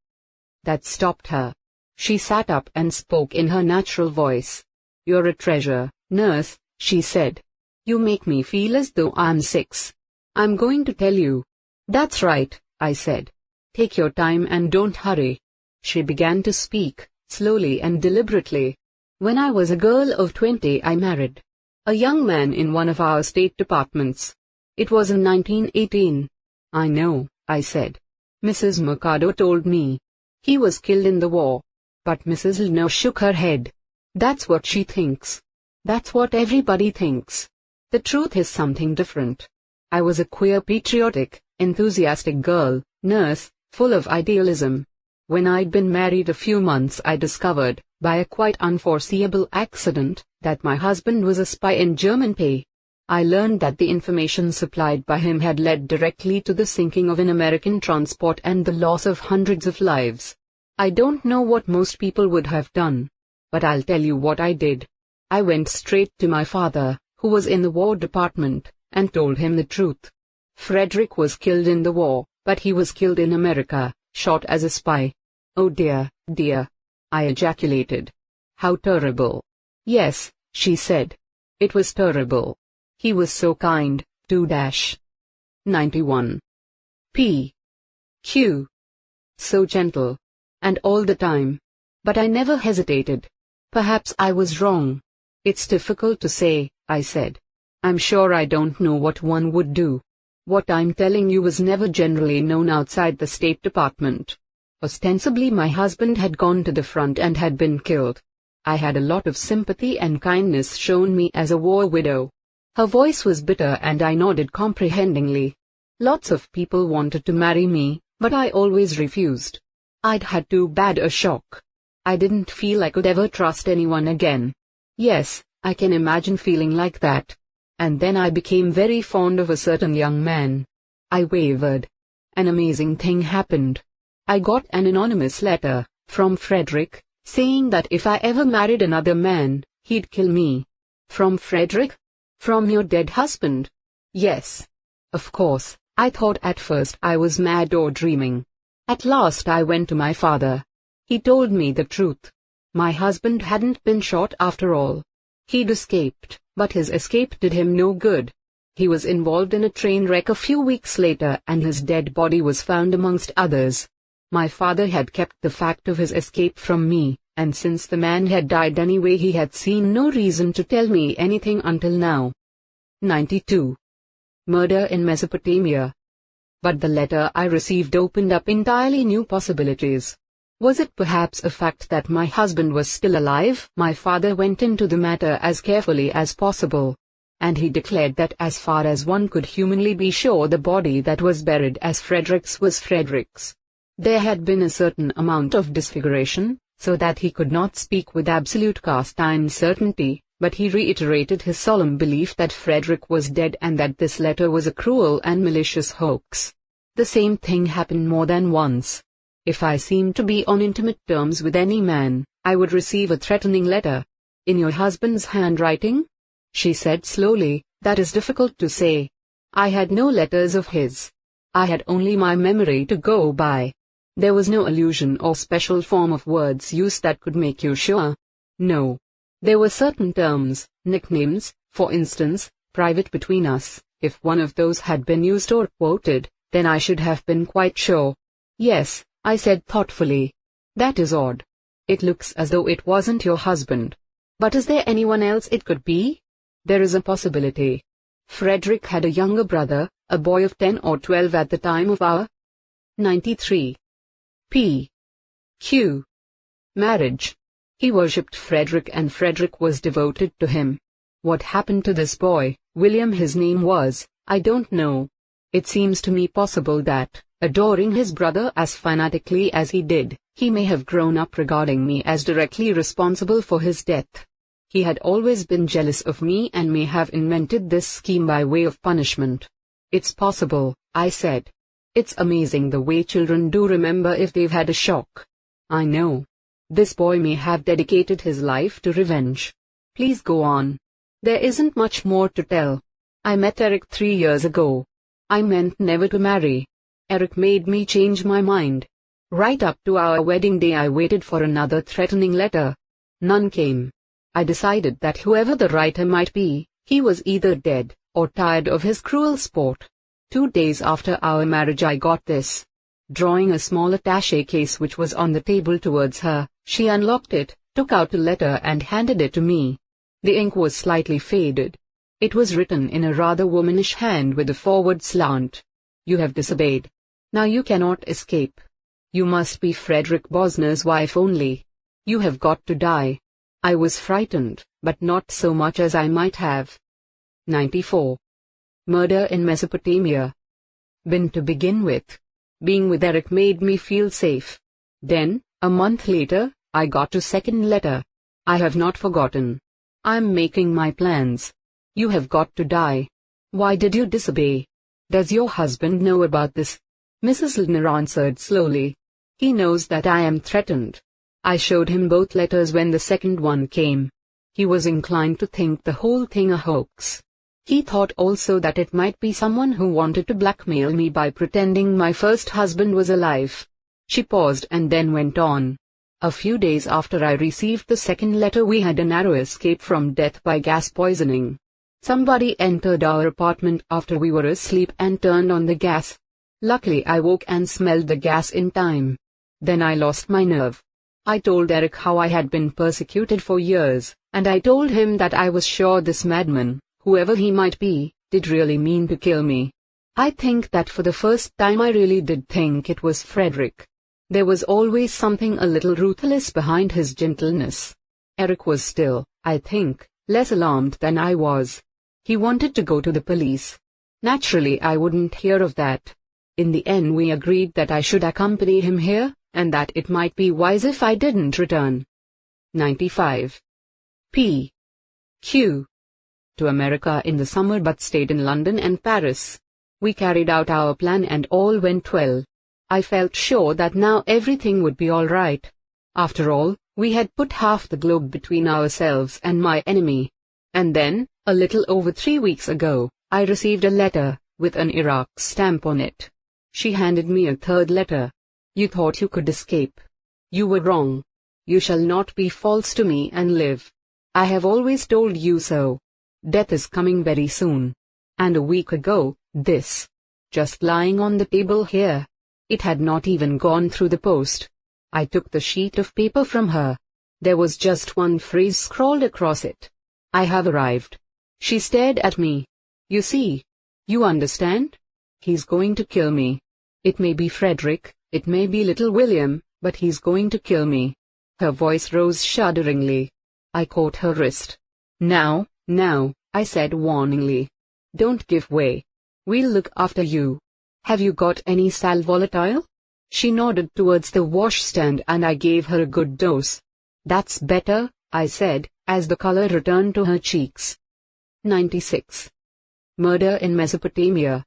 That stopped her. She sat up and spoke in her natural voice. "You're a treasure, nurse," she said. "You make me feel as though I'm 6. I'm going to tell you." "That's right," I said. "Take your time and don't hurry." She began to speak, slowly and deliberately. "When I was a girl of 20 I married a young man in one of our state departments. It was in 1918. "I know," I said. "Mrs. Mercado told me. He was killed in the war." But Mrs. Lindner shook her head. "That's what she thinks. That's what everybody thinks. The truth is something different. I was a queer, patriotic, enthusiastic girl, nurse, full of idealism. When I'd been married a few months I discovered, by a quite unforeseeable accident, that my husband was a spy in German pay. I learned that the information supplied by him had led directly to the sinking of an American transport and the loss of hundreds of lives. I don't know what most people would have done. But I'll tell you what I did. I went straight to my father, who was in the War Department, and told him the truth. Frederick was killed in the war, but he was killed in America, shot as a spy." "Oh dear, dear," I ejaculated. "How terrible." "Yes," she said. "It was terrible. He was so kind, too. 91. P. Q. So gentle. And all the time. But I never hesitated. Perhaps I was wrong. It's difficult to say," I said. "I'm sure I don't know what one would do. What I'm telling you was never generally known outside the State Department. Ostensibly my husband had gone to the front and had been killed. I had a lot of sympathy and kindness shown me as a war widow." Her voice was bitter and I nodded comprehendingly. "Lots of people wanted to marry me, but I always refused. I'd had too bad a shock. I didn't feel I could ever trust anyone again." "Yes, I can imagine feeling like that. And then I became very fond of a certain young man." I wavered. "An amazing thing happened. I got an anonymous letter, from Frederick, saying that if I ever married another man, He'd kill me. From Frederick? From your dead husband? Yes. Of course, I thought at first I was mad or dreaming. At last I went to my father. He told me the truth. My husband hadn't been shot after all. He'd escaped, but his escape did him no good. He was involved in a train wreck a few weeks later and his dead body was found amongst others. My father had kept the fact of his escape from me, and since the man had died anyway he had seen no reason to tell me anything until now. 92. Murder in Mesopotamia. But the letter I received opened up entirely new possibilities. Was it perhaps a fact that my husband was still alive? My father went into the matter as carefully as possible, and he declared that as far as one could humanly be sure the body that was buried as Frederick's was Frederick's. There had been a certain amount of disfiguration, so that he could not speak with absolute cast-iron certainty, but he reiterated his solemn belief that Frederick was dead and that this letter was a cruel and malicious hoax. The same thing happened more than once. If I seemed to be on intimate terms with any man, I would receive a threatening letter. In your husband's handwriting? She said slowly, that is difficult to say. I had no letters of his. I had only my memory to go by. There was no allusion or special form of words used that could make you sure. No. There were certain terms, nicknames, for instance, private between us. If one of those had been used or quoted, then I should have been quite sure. Yes, I said thoughtfully. That is odd. It looks as though it wasn't your husband. But is there anyone else it could be? There is a possibility. Frederick had a younger brother, a boy of 10 or 12 at the time of our 93. P. Q. Marriage. He worshipped Frederick and Frederick was devoted to him. What happened to this boy, William his name was, I don't know. It seems to me possible that, adoring his brother as fanatically as he did, he may have grown up regarding me as directly responsible for his death. He had always been jealous of me and may have invented this scheme by way of punishment. It's possible, I said. It's amazing the way children do remember if they've had a shock. I know. This boy may have dedicated his life to revenge. Please go on. There isn't much more to tell. I met Eric 3 years ago. I meant never to marry. Eric made me change my mind. Right up to our wedding day I waited for another threatening letter. None came. I decided that whoever the writer might be, he was either dead, or tired of his cruel sport. 2 days after our marriage I got this. Drawing a small attaché case which was on the table towards her, she unlocked it, took out a letter and handed it to me. The ink was slightly faded. It was written in a rather womanish hand with a forward slant. You have disobeyed. Now you cannot escape. You must be Frederick Bosner's wife only. You have got to die. I was frightened, but not so much as I might have. 94. Murder in Mesopotamia. Been to begin with. Being with Eric made me feel safe. Then, a month later, I got a second letter. I have not forgotten. I'm making my plans. You have got to die. Why did you disobey? Does your husband know about this? Mrs. Lindner answered slowly. He knows that I am threatened. I showed him both letters when the second one came. He was inclined to think the whole thing a hoax. He thought also that it might be someone who wanted to blackmail me by pretending my first husband was alive. She paused and then went on. A few days after I received the second letter we had a narrow escape from death by gas poisoning. Somebody entered our apartment after we were asleep and turned on the gas. Luckily I woke and smelled the gas in time. Then I lost my nerve. I told Eric how I had been persecuted for years, and I told him that I was sure this madman, whoever he might be, did really mean to kill me. I think that for the first time I really did think it was Frederick. There was always something a little ruthless behind his gentleness. Eric was still, I think, less alarmed than I was. He wanted to go to the police. Naturally I wouldn't hear of that. In the end we agreed that I should accompany him here, and that it might be wise if I didn't return. 95. P. Q. To America in the summer but stayed in London and Paris. We carried out our plan and all went well. I felt sure that now everything would be all right. After all, We had put half the globe between ourselves and my enemy. And then, a little over 3 weeks ago, I received a letter, with an Iraq stamp on it. She handed me a third letter. You thought you could escape. You were wrong. You shall not be false to me and live. I have always told you so. Death is coming very soon. And a week ago, this. Just lying on the table here. It had not even gone through the post. I took the sheet of paper from her. There was just one phrase scrawled across it. I have arrived. She stared at me. You see? You understand? He's going to kill me. It may be Frederick, it may be little William, but he's going to kill me. Her voice rose shudderingly. I caught her wrist. Now, I said warningly. Don't give way. We'll look after you. Have you got any sal volatile? She nodded towards the washstand and I gave her a good dose. That's better, I said, as the color returned to her cheeks. 96. Murder in Mesopotamia.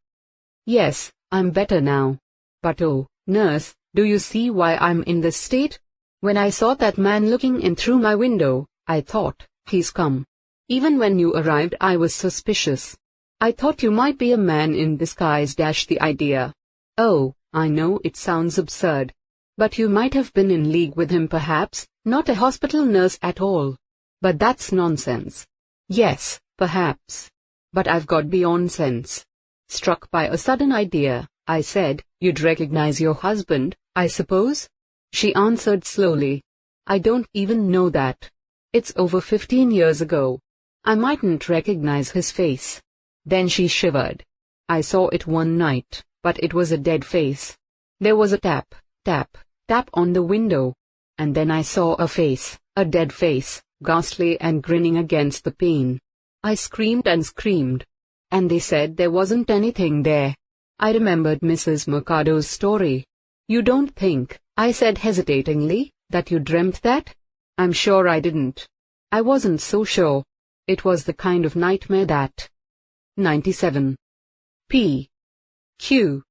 Yes, I'm better now. But oh, nurse, do you see why I'm in this state? When I saw that man looking in through my window, I thought, he's come. Even when you arrived I was suspicious. I thought you might be a man in disguise. The idea. Oh, I know it sounds absurd. But you might have been in league with him perhaps, not a hospital nurse at all. But that's nonsense. Yes, perhaps. But I've got beyond sense. Struck by a sudden idea, I said, you'd recognize your husband, I suppose? She answered slowly. I don't even know that. It's over 15 years ago. I mightn't recognize his face. Then she shivered. I saw it one night, but it was a dead face. There was a tap, tap, tap on the window. And then I saw a face, a dead face, ghastly and grinning against the pane. I screamed and screamed. And they said there wasn't anything there. I remembered Mrs. Mercado's story. You don't think, I said hesitatingly, that you dreamt that? I'm sure I didn't. I wasn't so sure. It was the kind of nightmare that 97. P. Q.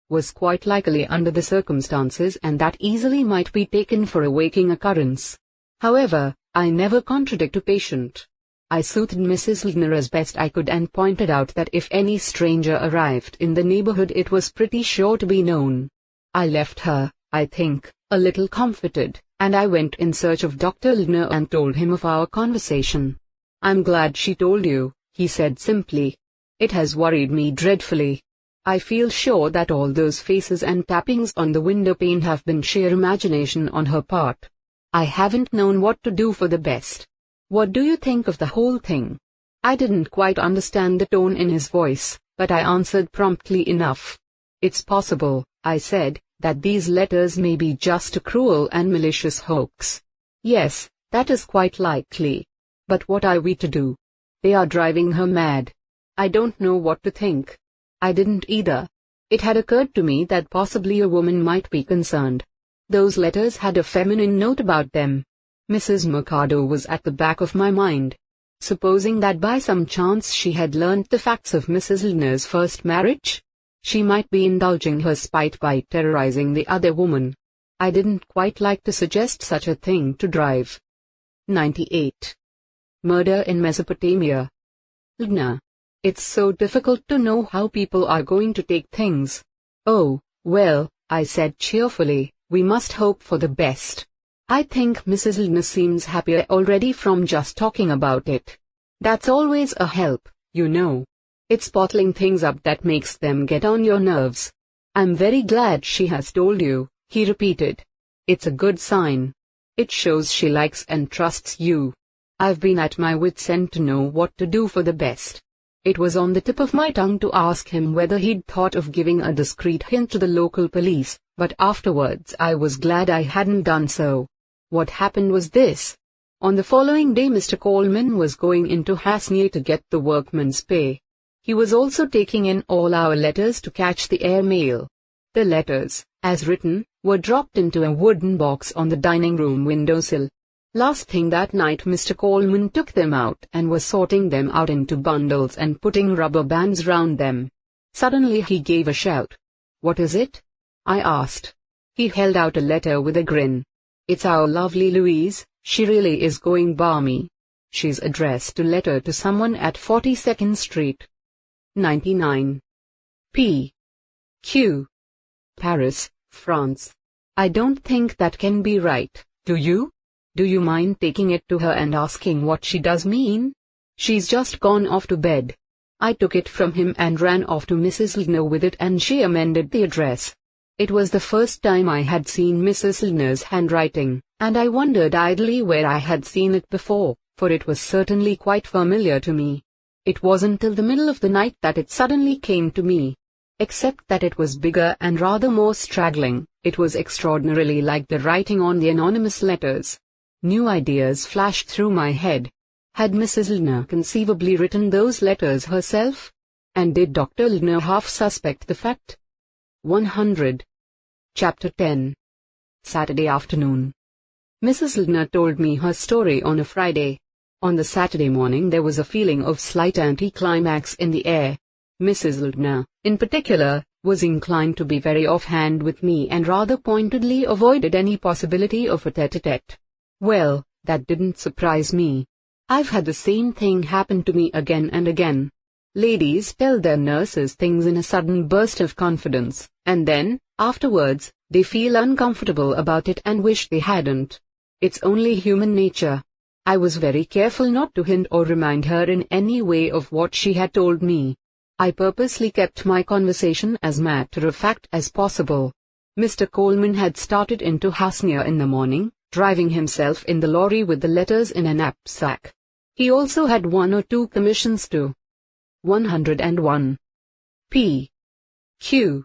was quite likely under the circumstances and that easily might be taken for a waking occurrence. However, I never contradict a patient. I soothed Mrs. Lindner as best I could and pointed out that if any stranger arrived in the neighborhood it was pretty sure to be known. I left her, I think, a little comforted, and I went in search of Dr. Lindner and told him of our conversation. I'm glad she told you, he said simply. It has worried me dreadfully. I feel sure that all those faces and tappings on the window pane have been sheer imagination on her part. I haven't known what to do for the best. What do you think of the whole thing? I didn't quite understand the tone in his voice, but I answered promptly enough. It's possible, I said, that these letters may be just a cruel and malicious hoax. Yes, that is quite likely. But what are we to do? They are driving her mad. I don't know what to think. I didn't either. It had occurred to me that possibly a woman might be concerned. Those letters had a feminine note about them. Mrs. Mercado was at the back of my mind. Supposing that by some chance she had learnt the facts of Mrs. Lindner's first marriage? She might be indulging her spite by terrorizing the other woman. I didn't quite like to suggest such a thing to drive. 98. Murder in Mesopotamia. Lindner. It's so difficult to know how people are going to take things. Oh, well, I said cheerfully, we must hope for the best. I think Mrs. Lindner seems happier already from just talking about it. That's always a help, you know. It's bottling things up that makes them get on your nerves. I'm very glad she has told you, he repeated. It's a good sign. It shows she likes and trusts you. I've been at my wit's end to know what to do for the best. It was on the tip of my tongue to ask him whether he'd thought of giving a discreet hint to the local police, but afterwards I was glad I hadn't done so. What happened was this. On the following day Mr. Coleman was going into Hackney to get the workman's pay. He was also taking in all our letters to catch the air mail. The letters, as written, were dropped into a wooden box on the dining room windowsill. Last thing that night Mr. Coleman took them out and was sorting them out into bundles and putting rubber bands round them. Suddenly he gave a shout. What is it? I asked. He held out a letter with a grin. It's our lovely Louise, she really is going balmy. She's addressed a letter to someone at 42nd Street. 99. P. Q. Paris, France. I don't think that can be right, do you? Do you mind taking it to her and asking what she does mean? She's just gone off to bed. I took it from him and ran off to Mrs. Lindner with it, and she amended the address. It was the first time I had seen Mrs. Lindner's handwriting, and I wondered idly where I had seen it before, for it was certainly quite familiar to me. It wasn't till the middle of the night that it suddenly came to me. Except that it was bigger and rather more straggling, it was extraordinarily like the writing on the anonymous letters. New ideas flashed through my head. Had Mrs. Lindner conceivably written those letters herself? And did Dr. Lindner half suspect the fact? 100. Chapter 10. Saturday afternoon. Mrs. Lindner told me her story on a Friday. On the Saturday morning there was a feeling of slight anticlimax in the air. Mrs. Lindner, in particular, was inclined to be very offhand with me and rather pointedly avoided any possibility of a tete-a-tete. Well, that didn't surprise me. I've had the same thing happen to me again and again. Ladies tell their nurses things in a sudden burst of confidence, and then, afterwards, they feel uncomfortable about it and wish they hadn't. It's only human nature. I was very careful not to hint or remind her in any way of what she had told me. I purposely kept my conversation as matter-of-fact as possible. Mr. Coleman had started into Hasnia in the morning, driving himself in the lorry with the letters in a knapsack. He also had 1 or 2 commissions to 101. P. Q.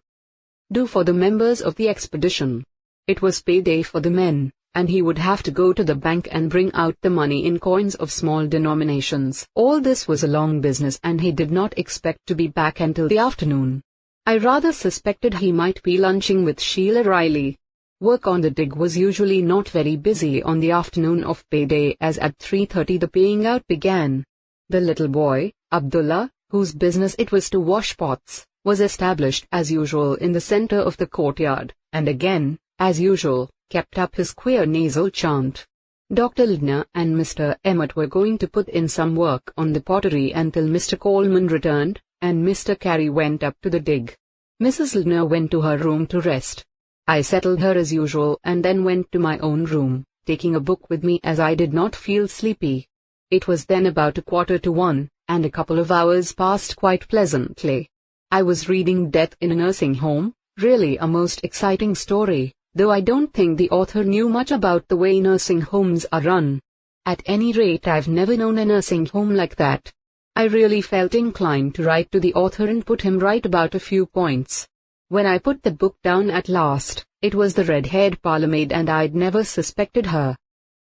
Do for the members of the expedition. It was payday for the men, and he would have to go to the bank and bring out the money in coins of small denominations. All this was a long business, and he did not expect to be back until the afternoon. I rather suspected he might be lunching with Sheila Riley. Work on the dig was usually not very busy on the afternoon of payday, as at 3:30 the paying out began. The little boy, Abdullah, whose business it was to wash pots, was established as usual in the center of the courtyard, and again, as usual, kept up his queer nasal chant. Dr. Lindner and Mr. Emmett were going to put in some work on the pottery until Mr. Coleman returned, and Mr. Carey went up to the dig. Mrs. Lindner went to her room to rest. I settled her as usual and then went to my own room, taking a book with me as I did not feel sleepy. It was then about 1:15, and a couple of hours passed quite pleasantly. I was reading Death in a Nursing Home, really a most exciting story, though I don't think the author knew much about the way nursing homes are run. At any rate, I've never known a nursing home like that. I really felt inclined to write to the author and put him right about a few points. When I put the book down at last, it was the red-haired parlourmaid, and I'd never suspected her.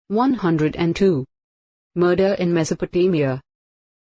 102. Murder in Mesopotamia.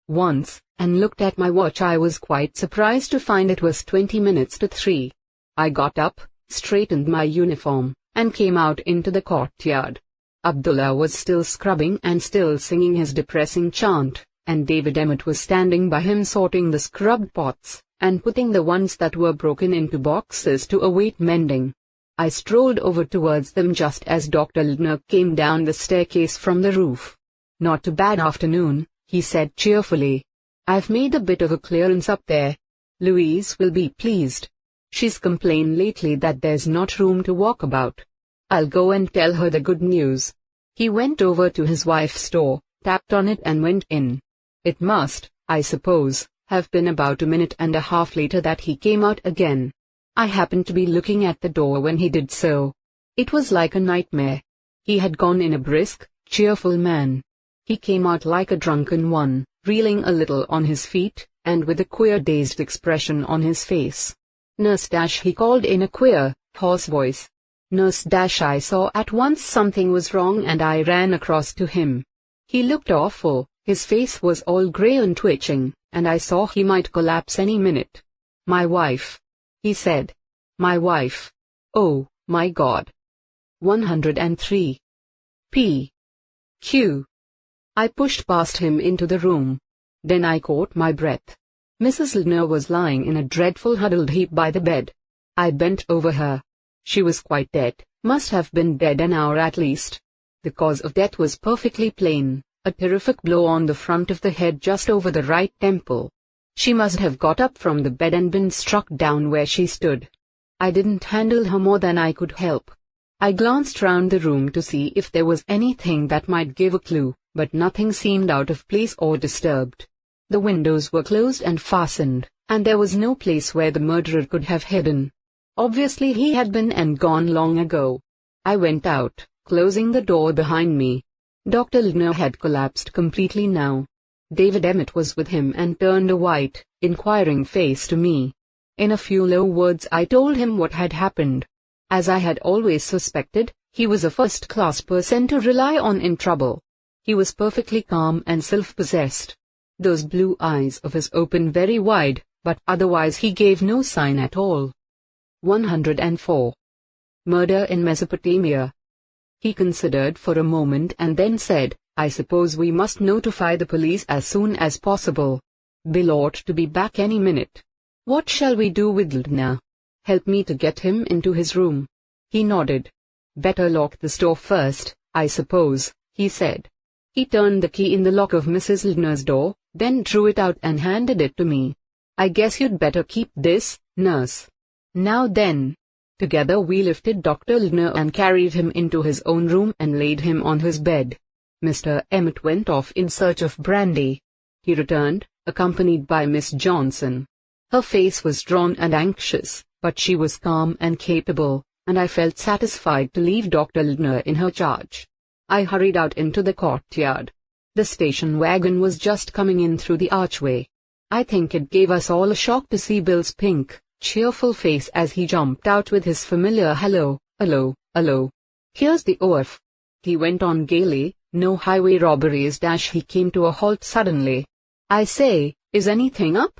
Once, and looked at my watch, I was quite surprised to find it was 20 minutes to 3. I got up, straightened my uniform, and came out into the courtyard. Abdullah was still scrubbing and still singing his depressing chant, and David Emmett was standing by him sorting the scrubbed pots, and putting the ones that were broken into boxes to await mending. I strolled over towards them just as Dr. Lindner came down the staircase from the roof. "Not a bad afternoon," he said cheerfully. "I've made a bit of a clearance up there. Louise will be pleased. She's complained lately that there's not room to walk about. I'll go and tell her the good news." He went over to his wife's door, tapped on it and went in. It must, I suppose, have been about 1.5 minutes later that he came out again. I happened to be looking at the door when he did so. It was like a nightmare. He had gone in a brisk, cheerful man. He came out like a drunken one, reeling a little on his feet, and with a queer dazed expression on his face. "Nurse Dash," he called in a queer, hoarse voice. "Nurse Dash." I saw at once something was wrong, and I ran across to him. He looked awful, his face was all grey and twitching, and I saw he might collapse any minute. "My wife," he said. "My wife. Oh, my God." 103. P. Q. I pushed past him into the room. Then I caught my breath. Mrs. Lindner was lying in a dreadful huddled heap by the bed. I bent over her. She was quite dead, Must have been dead an hour at least. The cause of death was perfectly plain, a terrific blow on the front of the head just over the right temple. She must have got up from the bed and been struck down where she stood. I didn't handle her more than I could help. I glanced round the room to see if there was anything that might give a clue, but nothing seemed out of place or disturbed. The windows were closed and fastened, and there was no place where the murderer could have hidden. Obviously he had been and gone long ago. I went out, closing the door behind me. Dr. Lindner had collapsed completely now. David Emmett was with him and turned a white, inquiring face to me. In a few low words I told him what had happened. As I had always suspected, he was a first-class person to rely on in trouble. He was perfectly calm and self-possessed. Those blue eyes of his opened very wide, but otherwise he gave no sign at all. 104. Murder in Mesopotamia. He considered for a moment and then said, I suppose we must notify the police as soon as possible. Bill ought to be back any minute. What shall we do with Lindner? Help me to get him into his room. He nodded. Better lock the door first, I suppose, he said. He turned the key in the lock of Mrs. Lindner's door, then drew it out and handed it to me. I guess you'd better keep this, nurse. Now then. Together we lifted Dr. Lindner and carried him into his own room and laid him on his bed. Mr. Emmett went off in search of brandy. He returned, accompanied by Miss Johnson. Her face was drawn and anxious, but she was calm and capable, and I felt satisfied to leave Dr. Lindner in her charge. I hurried out into the courtyard. The station wagon was just coming in through the archway. I think it gave us all a shock to see Bill's pink, cheerful face as he jumped out with his familiar hello, hello, hello. Here's the ORF. He went on gaily, no highway robberies. He came to a halt suddenly. I say, is anything up?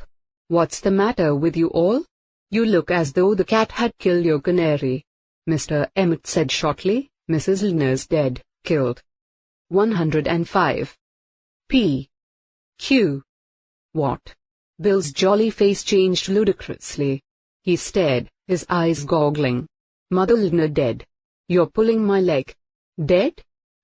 What's the matter with you all? You look as though the cat had killed your canary. Mr. Emmett said shortly, Mrs. Lindner's dead, killed. 105. P. Q. What? Bill's jolly face changed ludicrously. He stared, his eyes goggling. Mother Lindner dead. You're pulling my leg. Dead?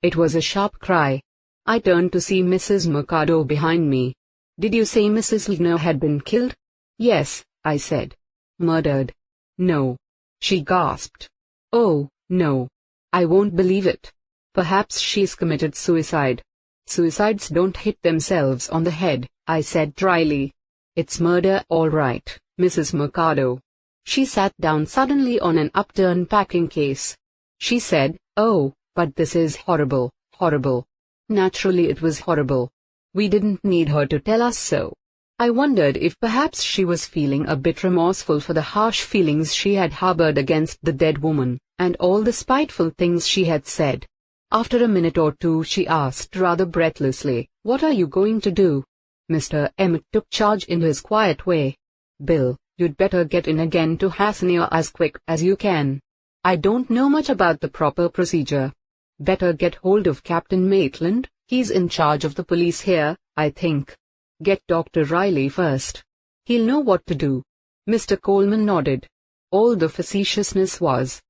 It was a sharp cry. I turned to see Mrs. Mercado behind me. Did you say Mrs. Lindner had been killed? Yes, I said. Murdered. No. She gasped. Oh, no. I won't believe it. Perhaps she's committed suicide. Suicides don't hit themselves on the head, I said dryly. It's murder all right, Mrs. Mercado. She sat down suddenly on an upturned packing case. She said, oh, but this is horrible, horrible. Naturally it was horrible. We didn't need her to tell us so. I wondered if perhaps she was feeling a bit remorseful for the harsh feelings she had harbored against the dead woman, and all the spiteful things she had said. After a minute or two she asked rather breathlessly, what are you going to do? Mr. Emmett took charge in his quiet way. Bill, you'd better get in again to Hasania as quick as you can. I don't know much about the proper procedure. Better get hold of Captain Maitland, he's in charge of the police here, I think. Get Dr. Riley first. He'll know what to do. Mr. Coleman nodded. All the facetiousness was.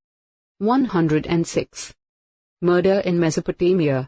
106. Murder in Mesopotamia.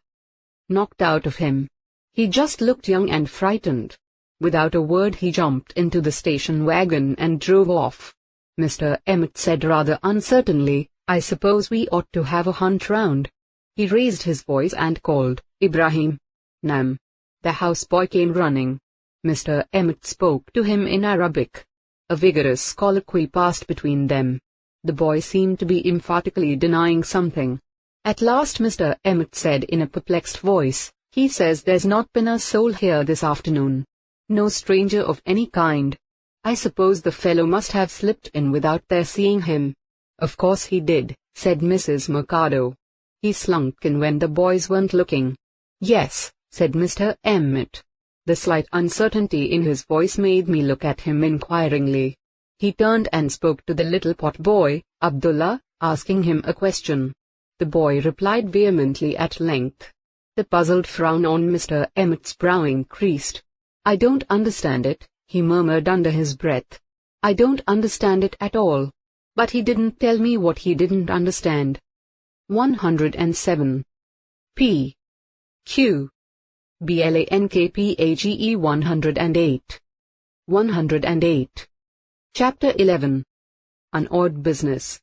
Knocked out of him. He just looked young and frightened. Without a word he jumped into the station wagon and drove off. Mr. Emmett said rather uncertainly, I suppose we ought to have a hunt round. He raised his voice and called, Ibrahim. Nam. The houseboy came running. Mr. Emmett spoke to him in Arabic. A vigorous colloquy passed between them. The boy seemed to be emphatically denying something. At last Mr. Emmett said in a perplexed voice, he says there's not been a soul here this afternoon. No stranger of any kind. I suppose the fellow must have slipped in without their seeing him. Of course he did, said Mrs. Mercado. He slunk in when the boys weren't looking. Yes, said Mr. Emmett. The slight uncertainty in his voice made me look at him inquiringly. He turned and spoke to the little pot boy, Abdullah, asking him a question. The boy replied vehemently at length. The puzzled frown on Mr. Emmett's brow increased. I don't understand it, he murmured under his breath. I don't understand it at all. But he didn't tell me what he didn't understand. 107. P. Q. Blankpage 108. 108. Chapter 11. An Odd Business.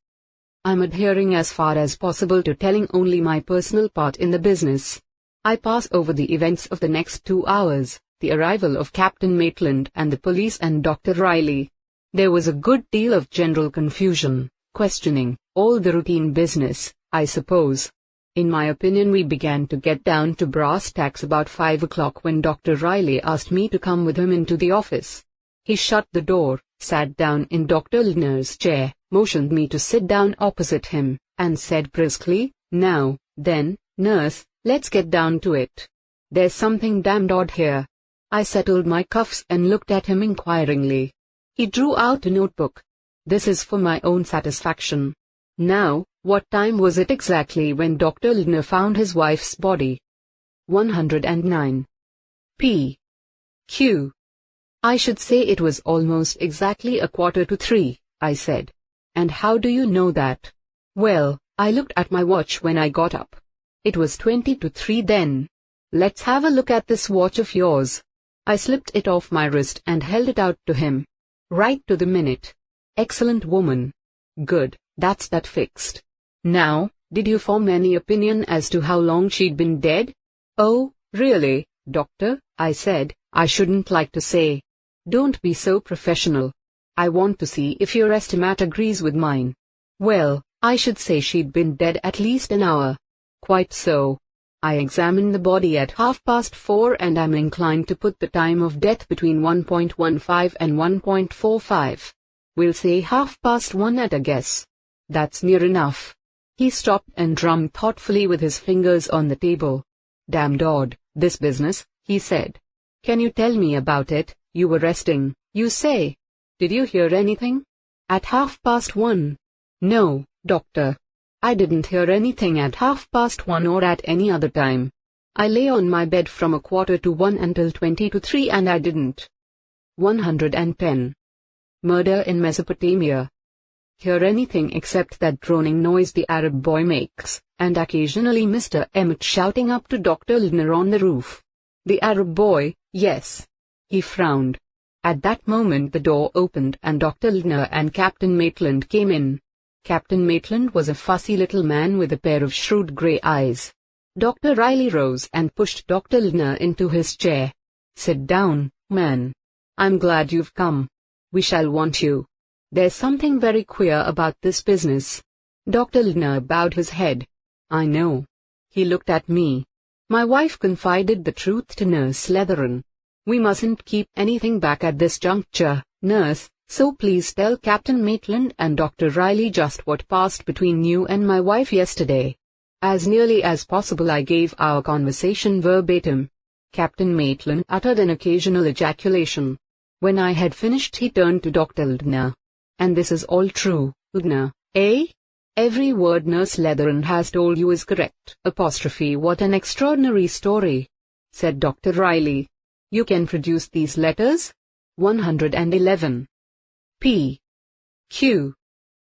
I'm adhering as far as possible to telling only my personal part in the business. I pass over the events of the next 2 hours, the arrival of Captain Maitland and the police and Dr. Riley. There was a good deal of general confusion, questioning, all the routine business, I suppose. In my opinion, we began to get down to brass tacks about 5 o'clock when Dr. Riley asked me to come with him into the office. He shut the door, sat down in Dr. Lindner's chair, motioned me to sit down opposite him, and said briskly, "Now, then, nurse, let's get down to it. There's something damned odd here." I settled my cuffs and looked at him inquiringly. He drew out a notebook. "This is for my own satisfaction. Now, what time was it exactly when Dr. Lindner found his wife's body?" 109. P. Q. "I should say it was almost exactly 2:45, I said. "And how do you know that?" "Well, I looked at my watch when I got up. It was 20 to 3 then. Let's have a look at this watch of yours." I slipped it off my wrist and held it out to him. "Right to the minute. Excellent woman. Good, that's that fixed. Now, did you form any opinion as to how long she'd been dead?" "Oh, really, doctor," I said, "I shouldn't like to say." "Don't be so professional. I want to see if your estimate agrees with mine." "Well, I should say she'd been dead at least an hour." "Quite so. I examined the body at 4:30 and I'm inclined to put the time of death between 1.15 and 1.45. We'll say 1:30 at a guess." "That's near enough." He stopped and drummed thoughtfully with his fingers on the table. "Damned odd, this business," he said. "Can you tell me about it? You were resting, you say. Did you hear anything?" "At 1:30? No, doctor. I didn't hear anything at 1:30 or at any other time. I lay on my bed from 1:45 until 20 to 3 and I didn't." 110. Murder in Mesopotamia. Hear anything except that droning noise the Arab boy makes, and occasionally Mr. Emmett shouting up to Dr. Lindner on the roof. The Arab boy, yes. He frowned. At that moment the door opened and Dr. Lindner and Captain Maitland came in. Captain Maitland was a fussy little man with a pair of shrewd grey eyes. Dr. Riley rose and pushed Dr. Lindner into his chair. "Sit down, man. I'm glad you've come. We shall want you. There's something very queer about this business." Dr. Lindner bowed his head. "I know." He looked at me. "My wife confided the truth to Nurse Leatheran. We mustn't keep anything back at this juncture, nurse, so please tell Captain Maitland and Dr. Riley just what passed between you and my wife yesterday." As nearly as possible I gave our conversation verbatim. Captain Maitland uttered an occasional ejaculation. When I had finished he turned to Dr. Lindner. "And this is all true, Lindner, eh?" "Every word Nurse Leatheran has told you is correct." What an extraordinary story, said Dr. Riley. "You can produce these letters?" 111. P. Q.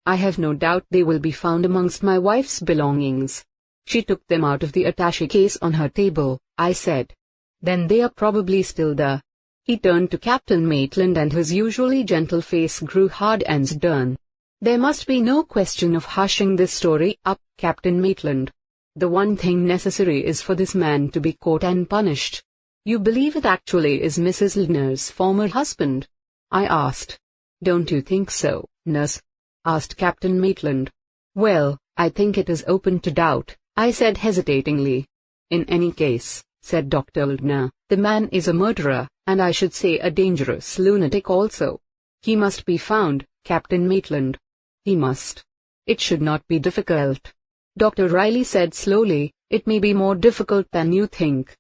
"I have no doubt they will be found amongst my wife's belongings. She took them out of the attaché case on her table," I said. "Then they are probably still there." He turned to Captain Maitland and his usually gentle face grew hard and stern. "There must be no question of hushing this story up, Captain Maitland. The one thing necessary is for this man to be caught and punished." "You believe it actually is Mrs. Lindner's former husband?" I asked. "Don't you think so, nurse?" asked Captain Maitland. "Well, I think it is open to doubt," I said hesitatingly. "In any case," said Dr. Lindner, "the man is a murderer, and I should say a dangerous lunatic also. He must be found, Captain Maitland. He must. It should not be difficult." Dr. Riley said slowly, "It may be more difficult than you think."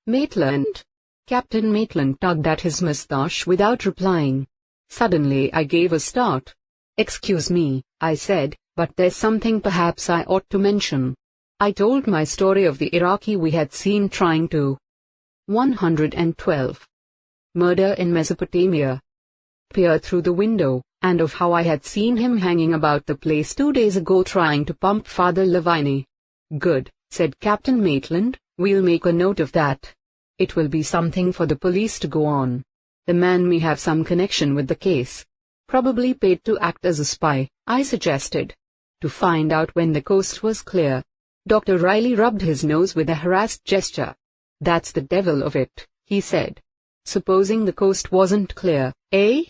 Maitland?" Captain Maitland tugged at his moustache without replying. Suddenly I gave a start. "Excuse me," I said, "but there's something perhaps I ought to mention." I told my story of the Iraqi we had seen trying to. 112. Murder in Mesopotamia. Peer through the window, and of how I had seen him hanging about the place 2 days ago trying to pump Father Lavigne. Good, said Captain Maitland, we'll make a note of that. It will be something for the police to go on. The man may have some connection with the case. Probably paid to act as a spy, I suggested. To find out when the coast was clear. Dr. Riley rubbed his nose with a harassed gesture. That's the devil of it, he said. Supposing the coast wasn't clear, eh?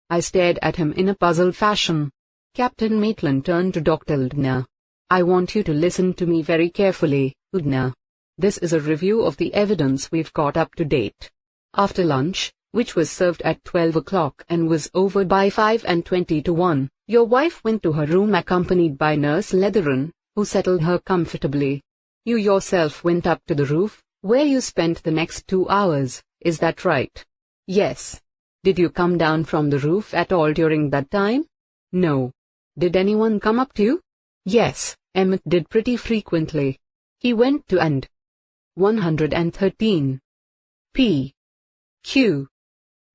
I stared at him in a puzzled fashion. Captain Maitland turned to Dr. Ldner. I want you to listen to me very carefully, Ldner. This is a review of the evidence we've got up to date. After lunch, which was served at 12 o'clock and was over by 5:20, your wife went to her room accompanied by Nurse Leatheron, who settled her comfortably. You yourself went up to the roof, where you spent the next 2 hours, is that right? Yes. Did you come down from the roof at all during that time? No. Did anyone come up to you? Yes, Emmett did pretty frequently. He went to and 113. P. Q.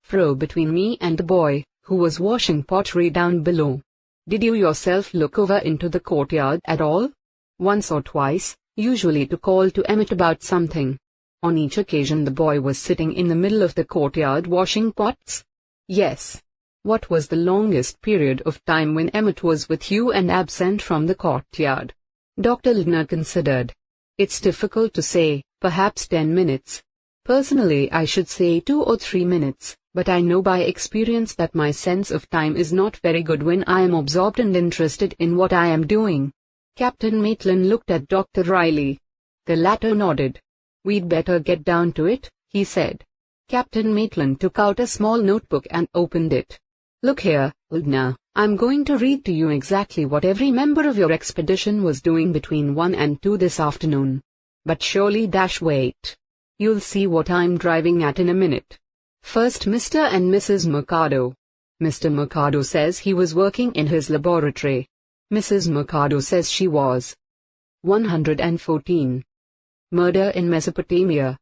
Fro between me and the boy, who was washing pottery down below. Did you yourself look over into the courtyard at all? Once or twice, usually to call to Emmett about something. On each occasion the boy was sitting in the middle of the courtyard washing pots? Yes. What was the longest period of time when Emmett was with you and absent from the courtyard? Dr. Ldner considered. It's difficult to say, perhaps 10 minutes. Personally I should say 2 or 3 minutes, but I know by experience that my sense of time is not very good when I am absorbed and interested in what I am doing. Captain Maitland looked at Dr. Riley. The latter nodded. We'd better get down to it, he said. Captain Maitland took out a small notebook and opened it. Look here, Ldner, I'm going to read to you exactly what every member of your expedition was doing between 1 and 2 this afternoon. But surely wait. You'll see what I'm driving at in a minute. First, Mr. and Mrs. Mercado. Mr. Mercado says he was working in his laboratory. Mrs. Mercado says she was. 114. Murder in Mesopotamia.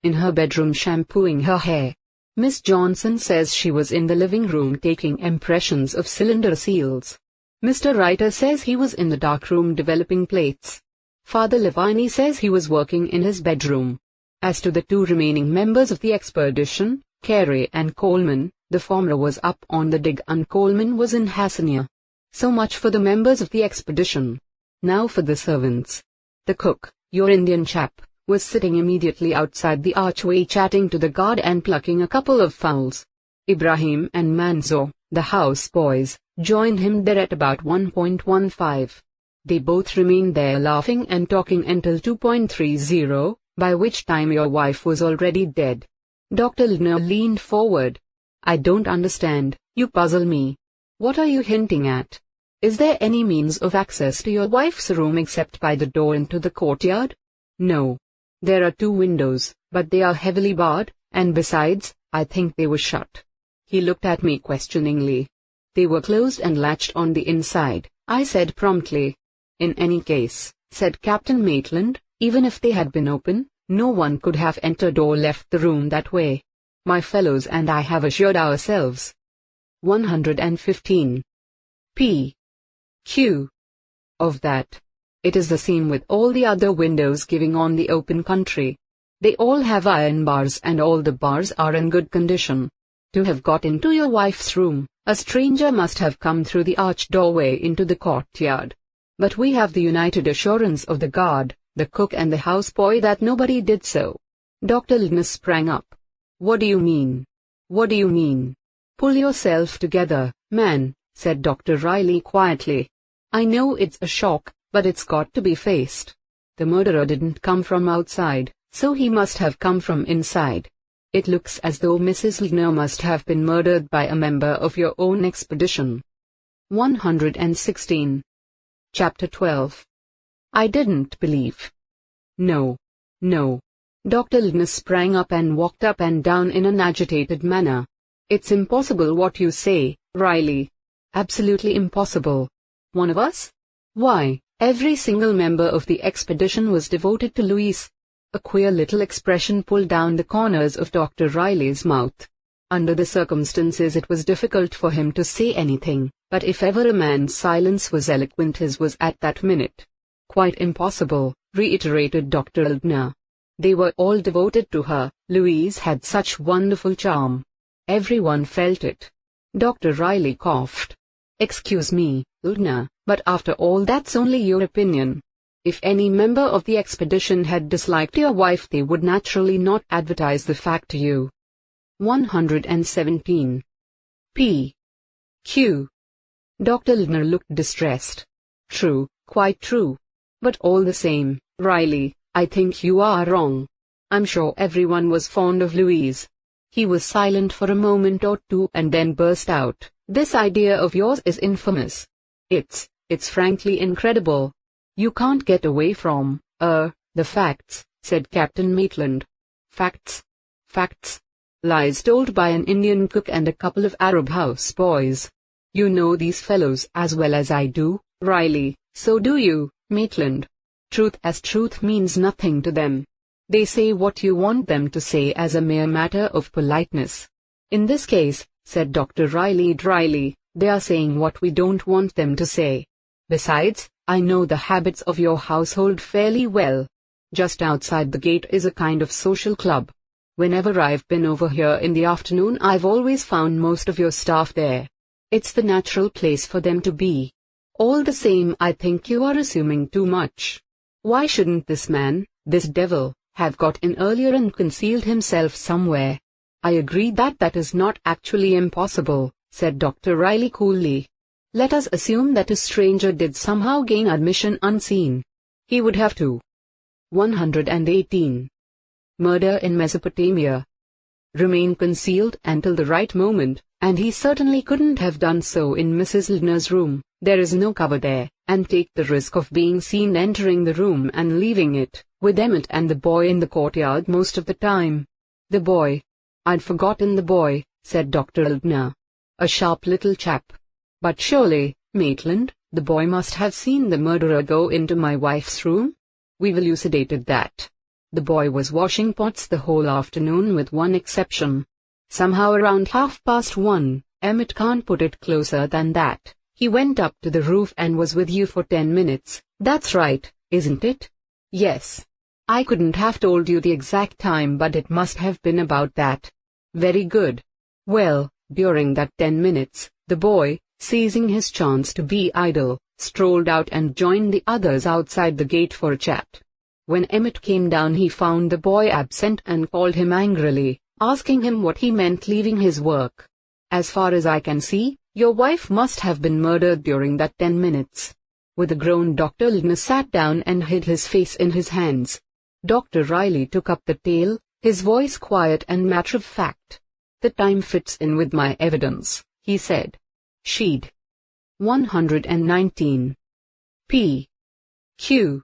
In her bedroom shampooing her hair. Miss Johnson says she was in the living room taking impressions of cylinder seals. Mr. Ryder says he was in the dark room developing plates. Father Lavigne says he was working in his bedroom. As to the 2 remaining members of the expedition, Carey and Coleman, the former was up on the dig and Coleman was in Hassania. So much for the members of the expedition. Now for the servants. The cook, your Indian chap, was sitting immediately outside the archway chatting to the guard and plucking a couple of fowls. Ibrahim and Manzo, the house boys, joined him there at about 1:15. They both remained there laughing and talking until 2:30, by which time your wife was already dead. Dr. Ldner leaned forward. I don't understand, you puzzle me. What are you hinting at? Is there any means of access to your wife's room except by the door into the courtyard? No. There are 2 windows, but they are heavily barred, and besides, I think they were shut. He looked at me questioningly. They were closed and latched on the inside, I said promptly. In any case, said Captain Maitland, even if they had been open, no one could have entered or left the room that way. My fellows and I have assured ourselves. 115. P. Q. Of that. It is the same with all the other windows giving on the open country. They all have iron bars and all the bars are in good condition. To have got into your wife's room, a stranger must have come through the arched doorway into the courtyard. But we have the united assurance of the guard, the cook and the houseboy that nobody did so. Dr. Ldner sprang up. What do you mean? What do you mean? Pull yourself together, man, said Dr. Riley quietly. I know it's a shock, but it's got to be faced. The murderer didn't come from outside, so he must have come from inside. It looks as though Mrs. Ldner must have been murdered by a member of your own expedition. 116. Chapter 12. I didn't believe. No. No. Dr. Ldner sprang up and walked up and down in an agitated manner. It's impossible what you say, Riley. Absolutely impossible. One of us? Why, every single member of the expedition was devoted to Louise. A queer little expression pulled down the corners of Dr. Riley's mouth. Under the circumstances it was difficult for him to say anything, but if ever a man's silence was eloquent his was at that minute. Quite impossible, reiterated Dr. Eldner. They were all devoted to her. Louise had such wonderful charm. Everyone felt it. Dr. Riley coughed. Excuse me, Eldner, but after all that's only your opinion. If any member of the expedition had disliked your wife they would naturally not advertise the fact to you. 117. P. Q. Dr. Eldner looked distressed. True, quite true. But all the same, Riley, I think you are wrong. I'm sure everyone was fond of Louise. He was silent for a moment or two and then burst out. This idea of yours is infamous. It's frankly incredible. You can't get away from, the facts, said Captain Maitland. Facts? Facts? Lies told by an Indian cook and a couple of Arab house boys. You know these fellows as well as I do, Riley, so do you, Maitland. Truth as truth means nothing to them. They say what you want them to say as a mere matter of politeness. In this case, said Dr. Riley dryly, they are saying what we don't want them to say. Besides, I know the habits of your household fairly well. Just outside the gate is a kind of social club. Whenever I've been over here in the afternoon I've always found most of your staff there. It's the natural place for them to be. All the same I think you are assuming too much. Why shouldn't this man, this devil, have got in earlier and concealed himself somewhere? I agree that is not actually impossible, said Dr. Riley coolly. Let us assume that a stranger did somehow gain admission unseen. He would have to. 118. Murder in Mesopotamia. Remain concealed until the right moment, and he certainly couldn't have done so in Mrs. Eldner's room. There is no cover there, and take the risk of being seen entering the room and leaving it, with Emmett and the boy in the courtyard most of the time. The boy. I'd forgotten the boy, said Dr. Eldner. A sharp little chap. But surely, Maitland, the boy must have seen the murderer go into my wife's room? We've elucidated that. The boy was washing pots the whole afternoon with one exception. Somehow around 1:30, Emmett can't put it closer than that. He went up to the roof and was with you for 10 minutes. That's right, isn't it? Yes. I couldn't have told you the exact time but it must have been about that. Very good. Well, during that 10 minutes, the boy, seizing his chance to be idle, strolled out and joined the others outside the gate for a chat. When Emmett came down he found the boy absent and called him angrily, asking him what he meant leaving his work. As far as I can see, your wife must have been murdered during that 10 minutes. With a groan Dr. Eldner sat down and hid his face in his hands. Dr. Riley took up the tale, his voice quiet and matter-of-fact. The time fits in with my evidence, he said. She'd 119. P. Q.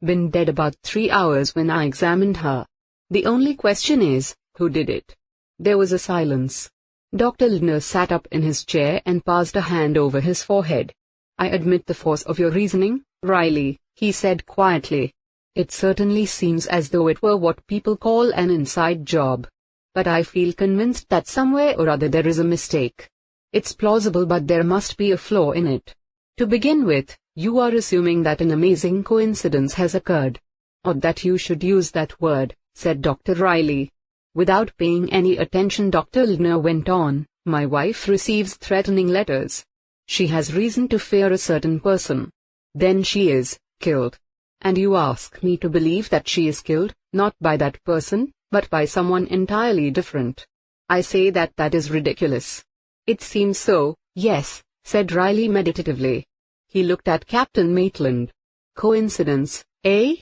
Been dead about 3 hours when I examined her. The only question is, who did it? There was a silence. Dr. Eldner sat up in his chair and passed a hand over his forehead. I admit the force of your reasoning, Riley, he said quietly. It certainly seems as though it were what people call an inside job. But I feel convinced that somewhere or other there is a mistake. It's plausible but there must be a flaw in it. To begin with, you are assuming that an amazing coincidence has occurred. Odd that you should use that word, said Dr. Riley. Without paying any attention Dr. Eldner went on, my wife receives threatening letters. She has reason to fear a certain person. Then she is killed. And you ask me to believe that she is killed, not by that person, but by someone entirely different. I say that is ridiculous. It seems so, yes, said Riley meditatively. He looked at Captain Maitland. Coincidence, eh?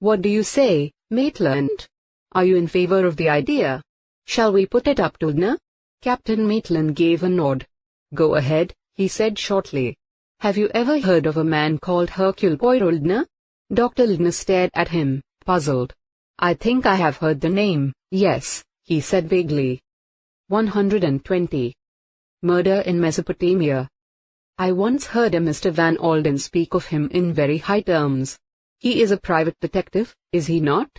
What do you say, Maitland? Are you in favor of the idea? Shall we put it up to Eldner? Captain Maitland gave a nod. Go ahead, he said shortly. Have you ever heard of a man called Hercule Poirot, Eldner? Dr. Eldner stared at him, puzzled. I think I have heard the name, yes, he said vaguely. 120. Murder in Mesopotamia. I once heard a Mr. Van Alden speak of him in very high terms. He is a private detective, is he not?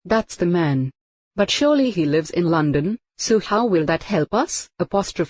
That's the man. But surely he lives in London, So how will that help us?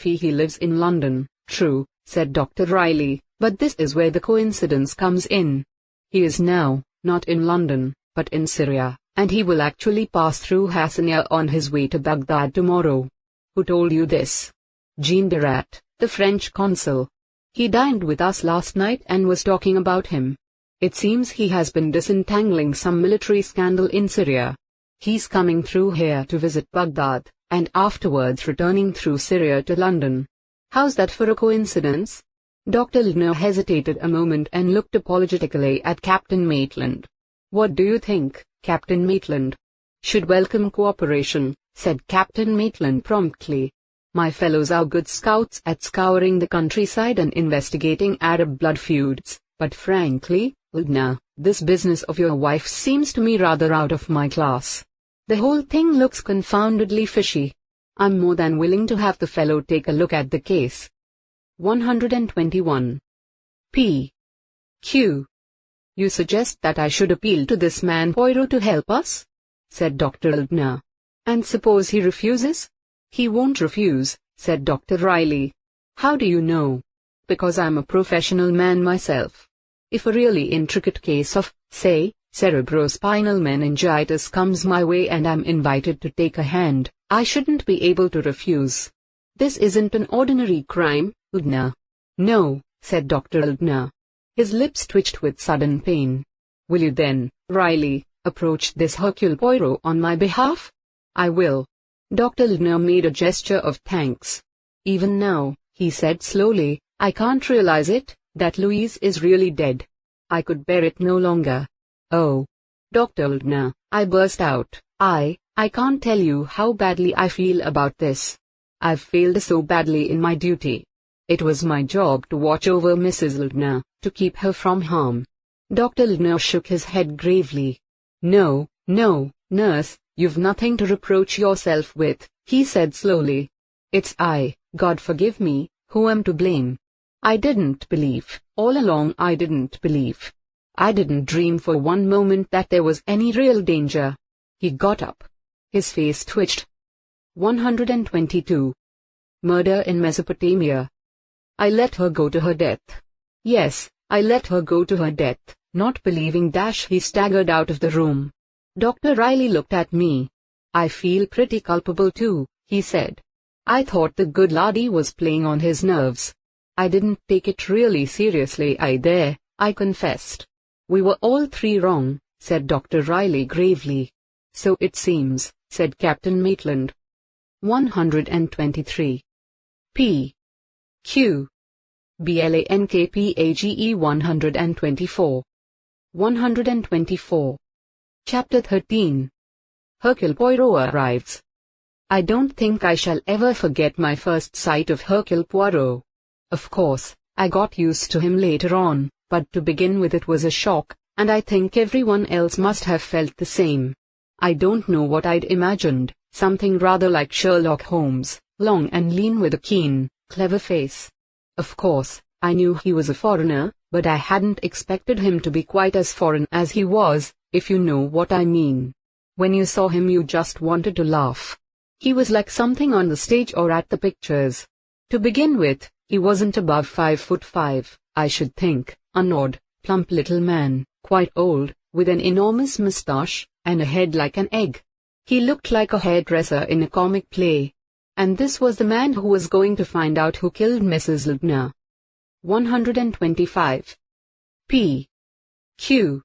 He lives in London, true, said Dr. Riley, but this is where the coincidence comes in. He is now, not in London, but in Syria, and he will actually pass through Hassania on his way to Baghdad tomorrow. Who told you this? Jean Derat, the French consul. He dined with us last night and was talking about him. It seems he has been disentangling some military scandal in Syria. He's coming through here to visit Baghdad, and afterwards returning through Syria to London. How's that for a coincidence? Dr. Ldner hesitated a moment and looked apologetically at Captain Maitland. What do you think, Captain Maitland? Should welcome cooperation, said Captain Maitland promptly. My fellows are good scouts at scouring the countryside and investigating Arab blood feuds, but frankly, Ldner, this business of your wife's seems to me rather out of my class. The whole thing looks confoundedly fishy. I'm more than willing to have the fellow take a look at the case. 121. P. Q. You suggest that I should appeal to this man Poirot to help us? Said Dr. Ldner. And suppose he refuses? He won't refuse, said Dr. Riley. How do you know? Because I'm a professional man myself. If a really intricate case of, say, cerebrospinal meningitis comes my way and I'm invited to take a hand, I shouldn't be able to refuse. This isn't an ordinary crime, Ldner. No, said Dr. Ldner. His lips twitched with sudden pain. Will you then, Riley, approach this Hercule Poirot on my behalf? I will. Dr. Ldner made a gesture of thanks. Even now, he said slowly, I can't realize it, that Louise is really dead. I could bear it no longer. Oh, Dr. Ldner, I burst out, I can't tell you how badly I feel about this. I've failed so badly in my duty. It was my job to watch over Mrs. Ldner, to keep her from harm. Dr. Ldner shook his head gravely. No, nurse, you've nothing to reproach yourself with, he said slowly. It's I, God forgive me, who am to blame. I didn't believe, all along I didn't believe. I didn't dream for one moment that there was any real danger. He got up. His face twitched. 122. Murder in Mesopotamia. I let her go to her death. Yes, I let her go to her death, not believing he staggered out of the room. Dr. Riley looked at me. I feel pretty culpable too, he said. I thought the good laddie was playing on his nerves. I didn't take it really seriously either, I confessed. We were all three wrong, said Dr. Riley gravely. So it seems, said Captain Maitland. 123. P. Q. BLANKPAGE 124. 124. Chapter 13. Hercule Poirot arrives. I don't think I shall ever forget my first sight of Hercule Poirot. Of course, I got used to him later on, but to begin with it was a shock, and I think everyone else must have felt the same. I don't know what I'd imagined, something rather like Sherlock Holmes, long and lean with a keen, clever face. Of course, I knew he was a foreigner, but I hadn't expected him to be quite as foreign as he was, if you know what I mean. When you saw him you just wanted to laugh. He was like something on the stage or at the pictures. To begin with, he wasn't above 5'5", I should think, an odd, plump little man, quite old, with an enormous moustache, and a head like an egg. He looked like a hairdresser in a comic play. And this was the man who was going to find out who killed Mrs. Ldner. 125. P. Q.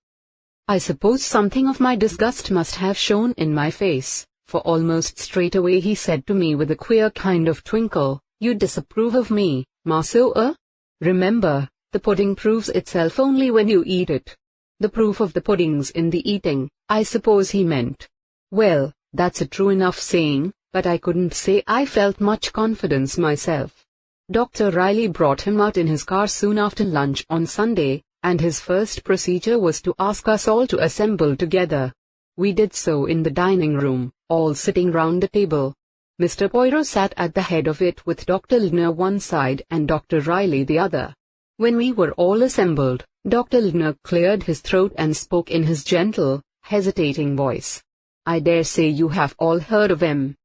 I suppose something of my disgust must have shown in my face, for almost straight away he said to me with a queer kind of twinkle, You disapprove of me, Marceau? Remember, the pudding proves itself only when you eat it. The proof of the pudding's in the eating, I suppose he meant. Well, that's a true enough saying, but I couldn't say I felt much confidence myself. Dr. Riley brought him out in his car soon after lunch on Sunday, and his first procedure was to ask us all to assemble together. We did so in the dining room, all sitting round the table. Mr. Poirot sat at the head of it with Dr. Ldner one side and Dr. Riley the other. When we were all assembled, Dr. Ldner cleared his throat and spoke in his gentle, hesitating voice. I dare say you have all heard of him.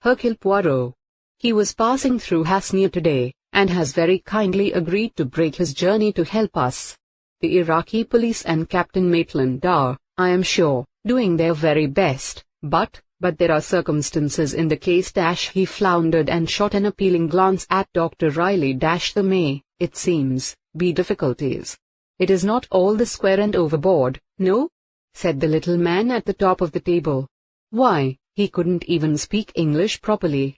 Hercule Poirot. He was passing through Hasnia today, and has very kindly agreed to break his journey to help us. The Iraqi police and Captain Maitland are, I am sure, doing their very best, but there are circumstances in the case — he floundered and shot an appealing glance at Dr. Riley — there may, it seems, be difficulties. It is not all the square and overboard, no? Said the little man at the top of the table. Why, he couldn't even speak English properly.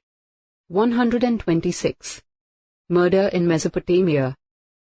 126. Murder in Mesopotamia.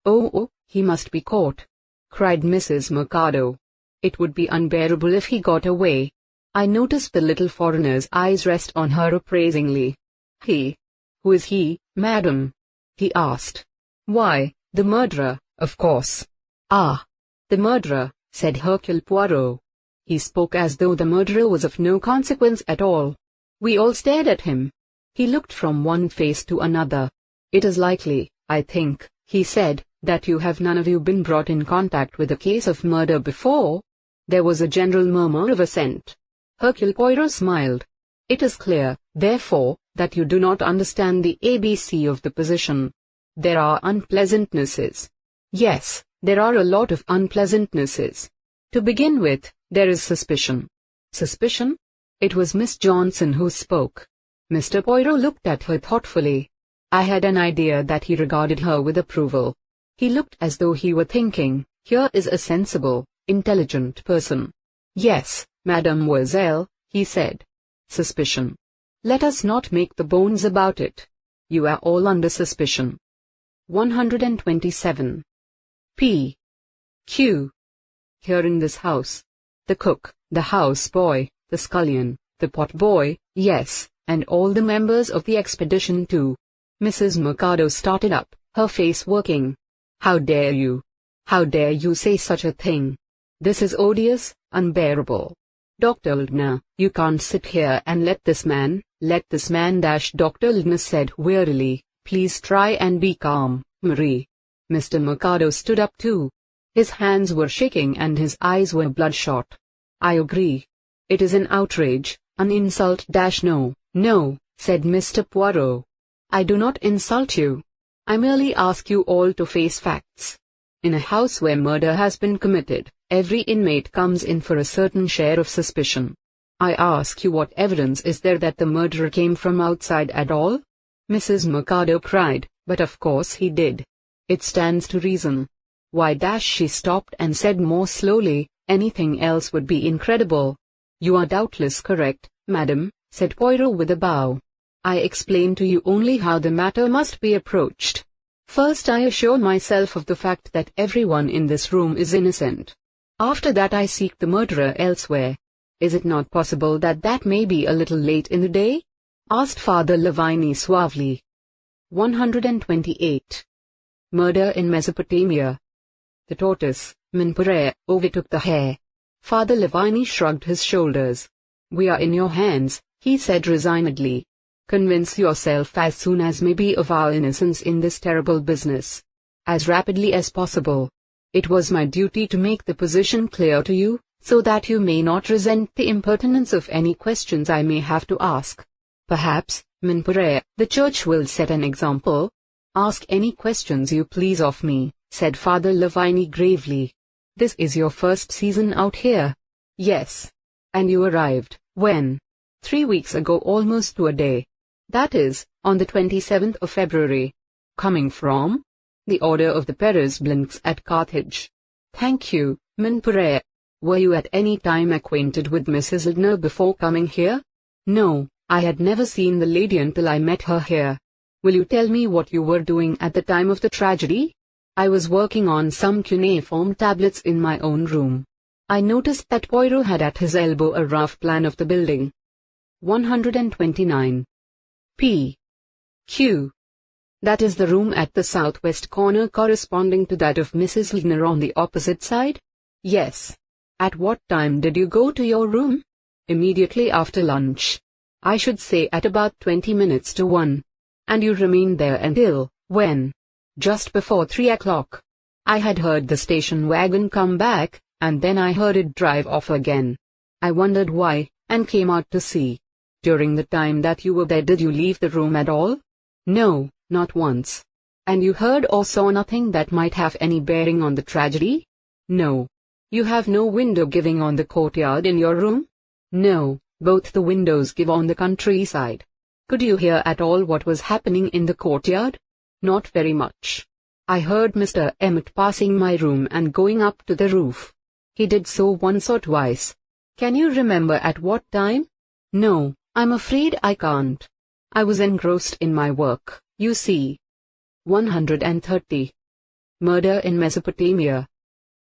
Oh, he must be caught, cried Mrs. Mercado. It would be unbearable if he got away. I noticed the little foreigner's eyes rest on her appraisingly. He? Who is he, madam? He asked. Why, the murderer, of course. Ah, the murderer, said Hercule Poirot. He spoke as though the murderer was of no consequence at all. We all stared at him. He looked from one face to another. It is likely, I think, he said, that you have none of you been brought in contact with a case of murder before? There was a general murmur of assent. Hercule Poirot smiled. It is clear, therefore, that you do not understand the ABC of the position. There are unpleasantnesses. Yes, there are a lot of unpleasantnesses. To begin with, there is suspicion. Suspicion? It was Miss Johnson who spoke. Mr. Poirot looked at her thoughtfully. I had an idea that he regarded her with approval. He looked as though he were thinking, here is a sensible, intelligent person. Yes, mademoiselle, he said. Suspicion. Let us not make the bones about it. You are all under suspicion. 127. P. Q. Here in this house. The cook, the house boy, the scullion, the pot boy, yes, and all the members of the expedition too. Mrs. Mercado started up, her face working. How dare you? How dare you say such a thing? This is odious, unbearable. Dr. Ldner, you can't sit here and let this man. Dr. Ldner said wearily, please try and be calm, Marie. Mr. Mercado stood up too. His hands were shaking and his eyes were bloodshot. I agree. It is an outrage, an insult — no, said Mr. Poirot. I do not insult you. I merely ask you all to face facts. In a house where murder has been committed, every inmate comes in for a certain share of suspicion. I ask you, what evidence is there that the murderer came from outside at all? Mrs. Mercado cried, but of course he did. It stands to reason. Why — she stopped and said more slowly, anything else would be incredible. You are doubtless correct, madam, said Poirot with a bow. I explain to you only how the matter must be approached. First, I assure myself of the fact that everyone in this room is innocent. After that, I seek the murderer elsewhere. Is it not possible that that may be a little late in the day? Asked Father Lavigne suavely. 128. Murder in Mesopotamia. The tortoise, Minpure, overtook the hare. Father Lavigne shrugged his shoulders. We are in your hands, he said resignedly. Convince yourself as soon as may be of our innocence in this terrible business. As rapidly as possible. It was my duty to make the position clear to you, so that you may not resent the impertinence of any questions I may have to ask. Perhaps, Minpure, the church will set an example. Ask any questions you please of me, said Father Lavigne gravely. This is your first season out here. Yes. And you arrived, when? 3 weeks ago, almost to a day. That is, on the 27th of February. Coming from? The Order of the Peres Blancs at Carthage. Thank you, Minpure. Were you at any time acquainted with Mrs. Ldner before coming here? No, I had never seen the lady until I met her here. Will you tell me what you were doing at the time of the tragedy? I was working on some cuneiform tablets in my own room. I noticed that Poirot had at his elbow a rough plan of the building. 129. P. Q. That is the room at the southwest corner corresponding to that of Mrs. Ldner on the opposite side? Yes. At what time did you go to your room? Immediately after lunch. I should say at about 20 minutes to 1. And you remained there until, when? Just before 3 o'clock. I had heard the station wagon come back, and then I heard it drive off again. I wondered why, and came out to see. During the time that you were there, did you leave the room at all? No, not once. And you heard or saw nothing that might have any bearing on the tragedy? No. You have no window giving on the courtyard in your room? No, both the windows give on the countryside. Could you hear at all what was happening in the courtyard? Not very much. I heard Mr. Emmett passing my room and going up to the roof. He did so once or twice. Can you remember at what time? No, I'm afraid I can't. I was engrossed in my work, you see. 130. Murder in Mesopotamia.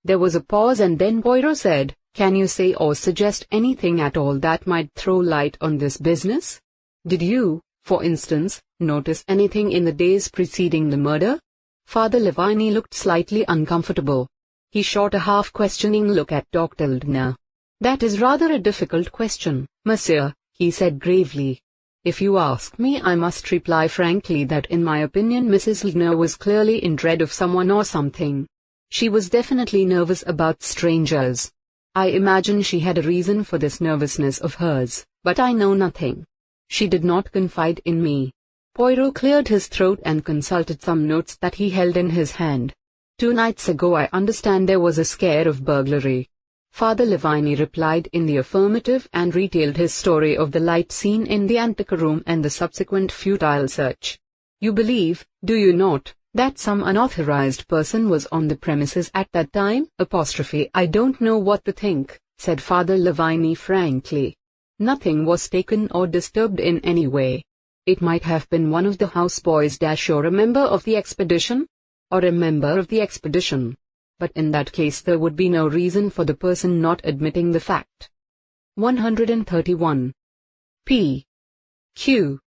There was a pause and then Poirot said, "Can you say or suggest anything at all that might throw light on this business? Did you, for instance, notice anything in the days preceding the murder?" Father Lavini looked slightly uncomfortable. He shot a half-questioning look at Dr. Ldner. "That is rather a difficult question, monsieur," he said gravely. "If you ask me, I must reply frankly that in my opinion Mrs. Ldner was clearly in dread of someone or something. She was definitely nervous about strangers. I imagine she had a reason for this nervousness of hers, but I know nothing. She did not confide in me." Poirot cleared his throat and consulted some notes that he held in his hand. "2 nights ago I understand there was a scare of burglary." Father Lavini replied in the affirmative and retailed his story of the light seen in the anteroom and the subsequent futile search. "You believe, do you not, that some unauthorized person was on the premises at that time?" "I don't know what to think," said Father Lavini frankly. "Nothing was taken or disturbed in any way. It might have been one of the houseboys or a member of the expedition? Or a member of the expedition. But in that case there would be no reason for the person not admitting the fact." 131. P. Q.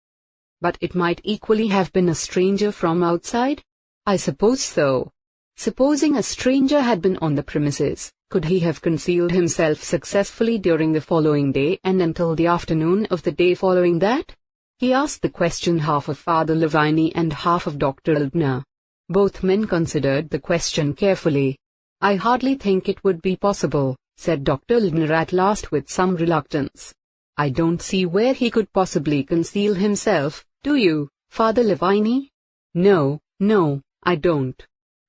But it might equally have been a stranger from outside? I suppose so. Supposing a stranger had been on the premises, could he have concealed himself successfully during the following day and until the afternoon of the day following that? He asked the question half of Father Lavini and half of Dr. Ldner. Both men considered the question carefully. "I hardly think it would be possible," said Dr. Ldner at last with some reluctance. "I don't see where he could possibly conceal himself, do you, Father Lavini?" No, I don't."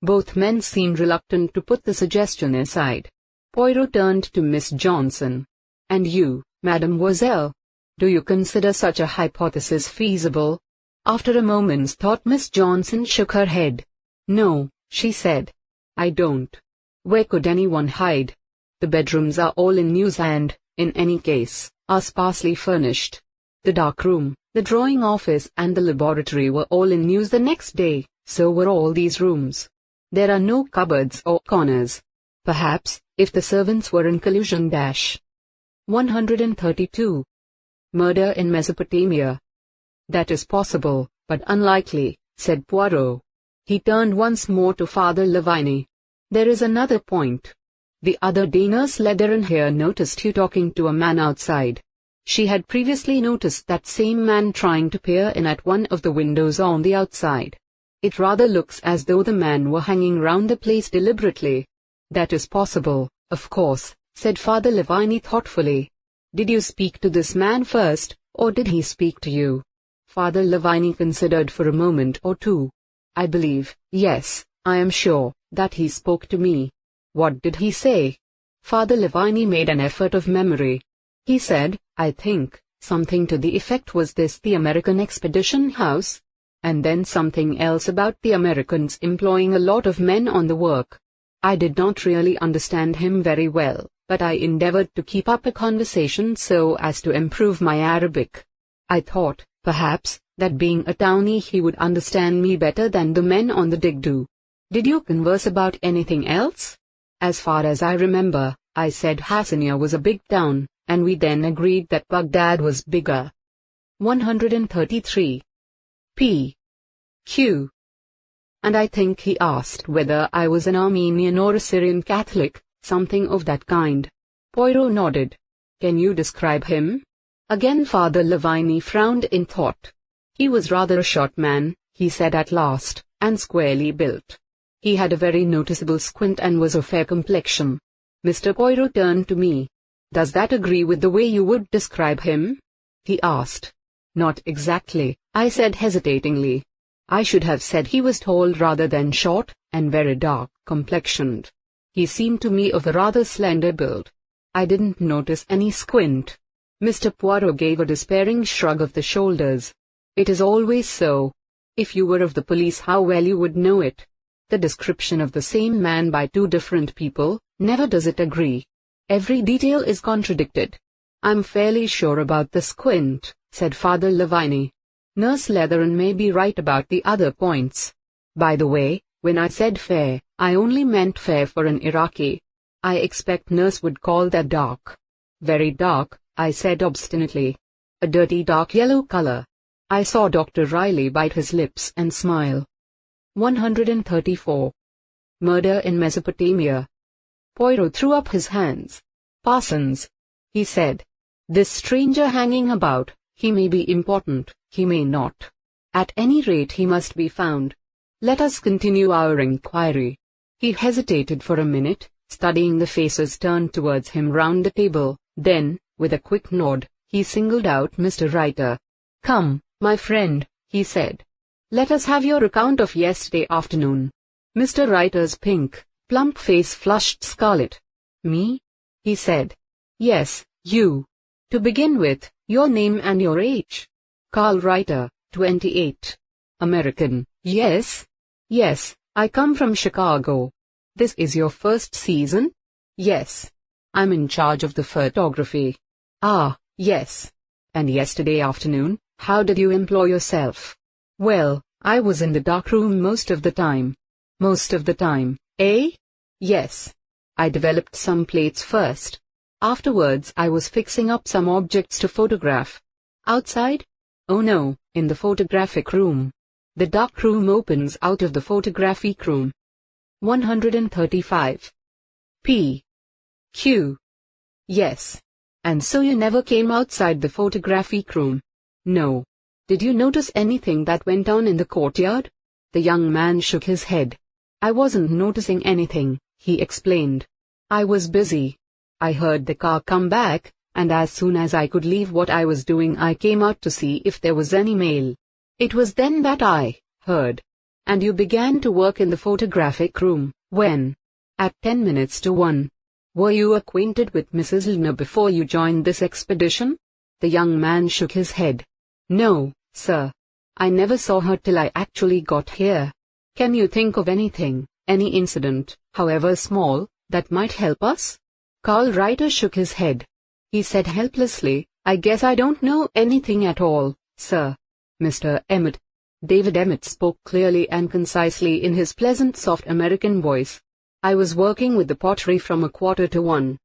Both men seemed reluctant to put the suggestion aside. Poirot turned to Miss Johnson. "And you, mademoiselle? Do you consider such a hypothesis feasible?" After a moment's thought Miss Johnson shook her head. "No," she said. "I don't. Where could anyone hide? The bedrooms are all in use and, in any case, are sparsely furnished. The dark room, the drawing office and the laboratory were all in use the next day, so were all these rooms. There are no cupboards or corners. Perhaps, if the servants were in collusion 132. Murder in Mesopotamia. That is possible, but unlikely, said Poirot. He turned once more to Father Lavini. There is another point. The other day Nurse Lederin here noticed you talking to a man outside. She had previously noticed that same man trying to peer in at one of the windows on the outside. It rather looks as though the man were hanging round the place deliberately. That is possible, of course, said Father Lavini thoughtfully. Did you speak to this man first, or did he speak to you? Father Lavini considered for a moment or two. I believe, yes, I am sure, that he spoke to me. What did he say? Father Lavini made an effort of memory. He said, I think, something to the effect was this the American expedition house? And then something else about the Americans employing a lot of men on the work. I did not really understand him very well, but I endeavored to keep up a conversation so as to improve my Arabic. I thought, perhaps, that being a townie he would understand me better than the men on the dig do. Did you converse about anything else? As far as I remember, I said Hassania was a big town, and we then agreed that Baghdad was bigger. 133. P. Q. And I think he asked whether I was an Armenian or a Syrian Catholic, something of that kind. Poirot nodded. Can you describe him? Again Father Lavini frowned in thought. He was rather a short man, he said at last, and squarely built. He had a very noticeable squint and was of fair complexion. Mr. Poirot turned to me. Does that agree with the way you would describe him? he asked. Not exactly, I said hesitatingly. I should have said he was tall rather than short, and very dark complexioned. He seemed to me of a rather slender build. I didn't notice any squint. Mr. Poirot gave a despairing shrug of the shoulders. It is always so. If you were of the police, how well you would know it. The description of the same man by two different people, never does it agree. Every detail is contradicted. I'm fairly sure about the squint, said Father Lavigne. Nurse Leatheran may be right about the other points. By the way, when I said fair, I only meant fair for an Iraqi. I expect Nurse would call that dark. Very dark, I said obstinately. A dirty dark yellow color. I saw Dr. Riley bite his lips and smile. 134. Murder in Mesopotamia. Poirot threw up his hands. Parsons, he said. This stranger hanging about, he may be important, he may not. At any rate he must be found. Let us continue our inquiry. He hesitated for a minute, studying the faces turned towards him round the table, then, with a quick nod, he singled out Mr. Reiter. Come, my friend, he said. Let us have your account of yesterday afternoon. Mr. Reiter's pink, plump face flushed scarlet. Me? He said. Yes, you. To begin with, your name and your age. Carl Reiter, 28. American, yes? Yes, I come from Chicago. This is your first season? Yes. I'm in charge of the photography. Ah, yes. And yesterday afternoon, how did you employ yourself? Well, I was in the darkroom most of the time. Most of the time, eh? Yes. I developed some plates first. Afterwards I was fixing up some objects to photograph. Outside? Oh no, in the photographic room. The dark room opens out of the photographic room. 135. P. Q. Yes. And so you never came outside the photographic room? No. Did you notice anything that went on in the courtyard? The young man shook his head. I wasn't noticing anything, he explained. I was busy. I heard the car come back, and as soon as I could leave what I was doing I came out to see if there was any mail. It was then that I heard. And you began to work in the photographic room, when? At 10 minutes to 1. Were you acquainted with Mrs. Lina before you joined this expedition? The young man shook his head. No, sir. I never saw her till I actually got here. Can you think of anything, any incident, however small, that might help us? Carl Reiter shook his head. He said helplessly, I guess I don't know anything at all, sir. Mr. Emmett. David Emmett spoke clearly and concisely in his pleasant soft American voice. I was working with the pottery from 1:45.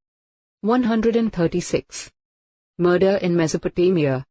136. Murder in Mesopotamia.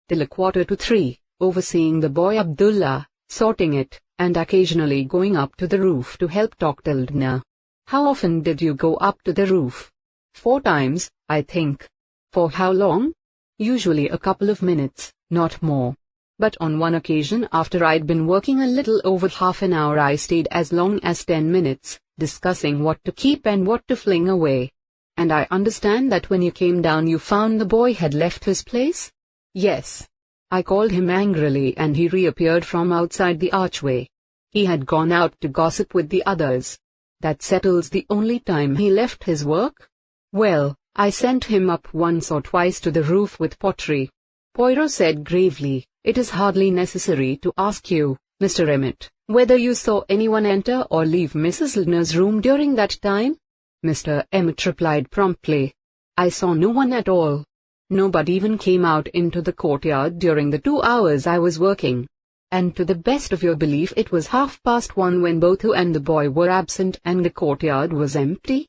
Till 2:45, overseeing the boy Abdullah, sorting it, and occasionally going up to the roof to help Dr. Ldna. How often did you go up to the roof? 4 times, I think. For how long? Usually a couple of minutes, not more. But on one occasion after I'd been working a little over half an hour I stayed as long as 10 minutes, discussing what to keep and what to fling away. And I understand that when you came down you found the boy had left his place? Yes. I called him angrily and he reappeared from outside the archway. He had gone out to gossip with the others. That settles the only time he left his work? Well, I sent him up once or twice to the roof with pottery. Poirot said gravely, it is hardly necessary to ask you, Mr. Emmett, whether you saw anyone enter or leave Mrs. Lina's room during that time? Mr. Emmett replied promptly, I saw no one at all. Nobody even came out into the courtyard during the 2 hours I was working. And to the best of your belief it was 1:30 when both you and the boy were absent and the courtyard was empty?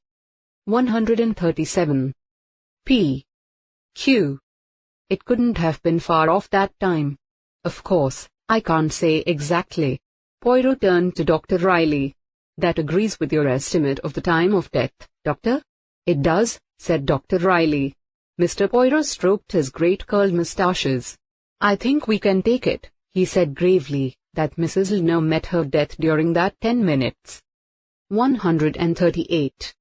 137. P. Q. It couldn't have been far off that time. Of course, I can't say exactly. Poirot turned to Dr. Riley. That agrees with your estimate of the time of death, Doctor? It does, said Dr. Riley. Mr. Poirot stroked his great curled moustaches. I think we can take it, he said gravely, that Mrs. Lina met her death during that 10 minutes. 138.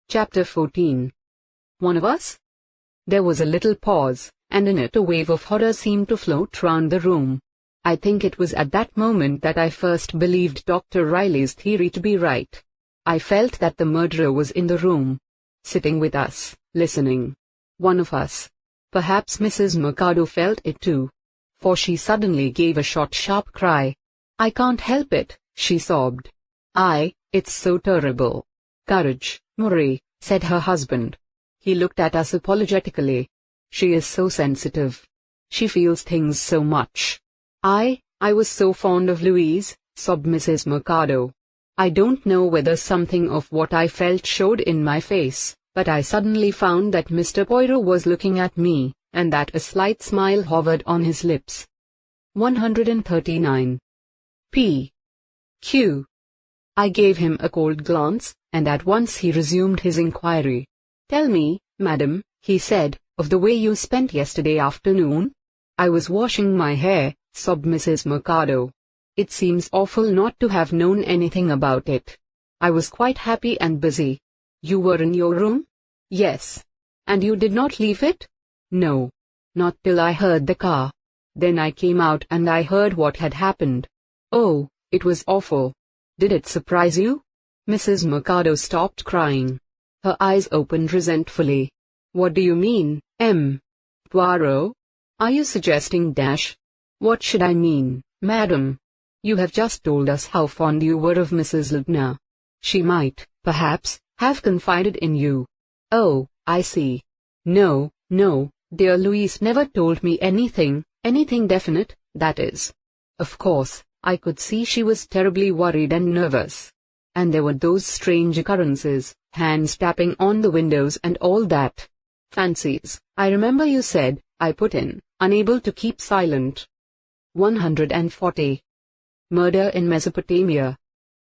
Chapter 14. One of us? There was a little pause, and in it a wave of horror seemed to float round the room. I think it was at that moment that I first believed Dr. Riley's theory to be right. I felt that the murderer was in the room, sitting with us, listening. One of us. Perhaps Mrs. Mercado felt it too, for she suddenly gave a short, sharp cry. "I can't help it," she sobbed. It's so terrible." "Courage, Murray," said her husband. He looked at us apologetically. "She is so sensitive. She feels things so much." I was so fond of Louise," sobbed Mrs. Mercado. I don't know whether something of what I felt showed in my face, but I suddenly found that Mr. Poirot was looking at me, and that a slight smile hovered on his lips. 139. P. Q. I gave him a cold glance, and at once he resumed his inquiry. "Tell me, madam," he said, "of the way you spent yesterday afternoon?" "I was washing my hair," sobbed Mrs. Mercado. "It seems awful not to have known anything about it. I was quite happy and busy." "You were in your room?" "Yes." "And you did not leave it?" "No. Not till I heard the car. Then I came out and I heard what had happened." "Oh, it was awful. Did it surprise you?" Mrs. Mercado stopped crying. Her eyes opened resentfully. "What do you mean, M. Poirot? Are you suggesting dash?" "What should I mean, madam? You have just told us how fond you were of Mrs. Lardner. She might, perhaps, have confided in you." "Oh, I see. No, dear Louise never told me anything definite, that is. Of course, I could see she was terribly worried and nervous. And there were those strange occurrences, hands tapping on the windows and all that." "Fancies, I remember you said," I put in, unable to keep silent. 140. Murder in Mesopotamia.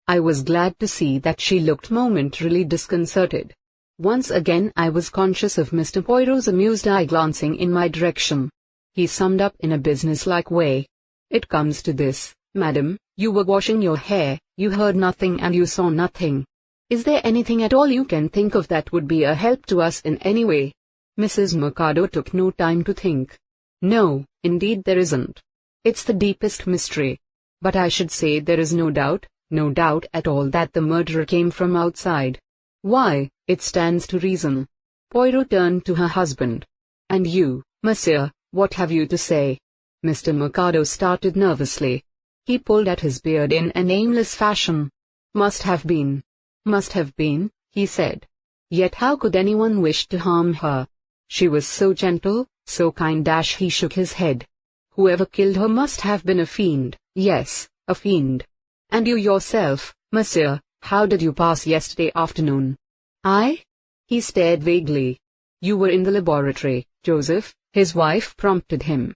I was glad to see that she looked momentarily disconcerted. Once again I was conscious of Mr. Poirot's amused eye glancing in my direction. He summed up in a businesslike way. "It comes to this, madam, you were washing your hair, you heard nothing and you saw nothing. Is there anything at all you can think of that would be a help to us in any way?" Mrs. Mercado took no time to think. "No, indeed there isn't. It's the deepest mystery. But I should say there is no doubt at all that the murderer came from outside." "Why, it stands to reason." Poirot turned to her husband. "And you, monsieur, what have you to say?" Mr. Mercado started nervously. He pulled at his beard in an aimless fashion. Must have been, he said. "Yet how could anyone wish to harm her? She was so gentle, so kind." He shook his head. "Whoever killed her must have been a fiend, yes, a fiend. And you yourself, monsieur, how did you pass yesterday afternoon?" "I?" He stared vaguely. "You were in the laboratory, Joseph," his wife prompted him.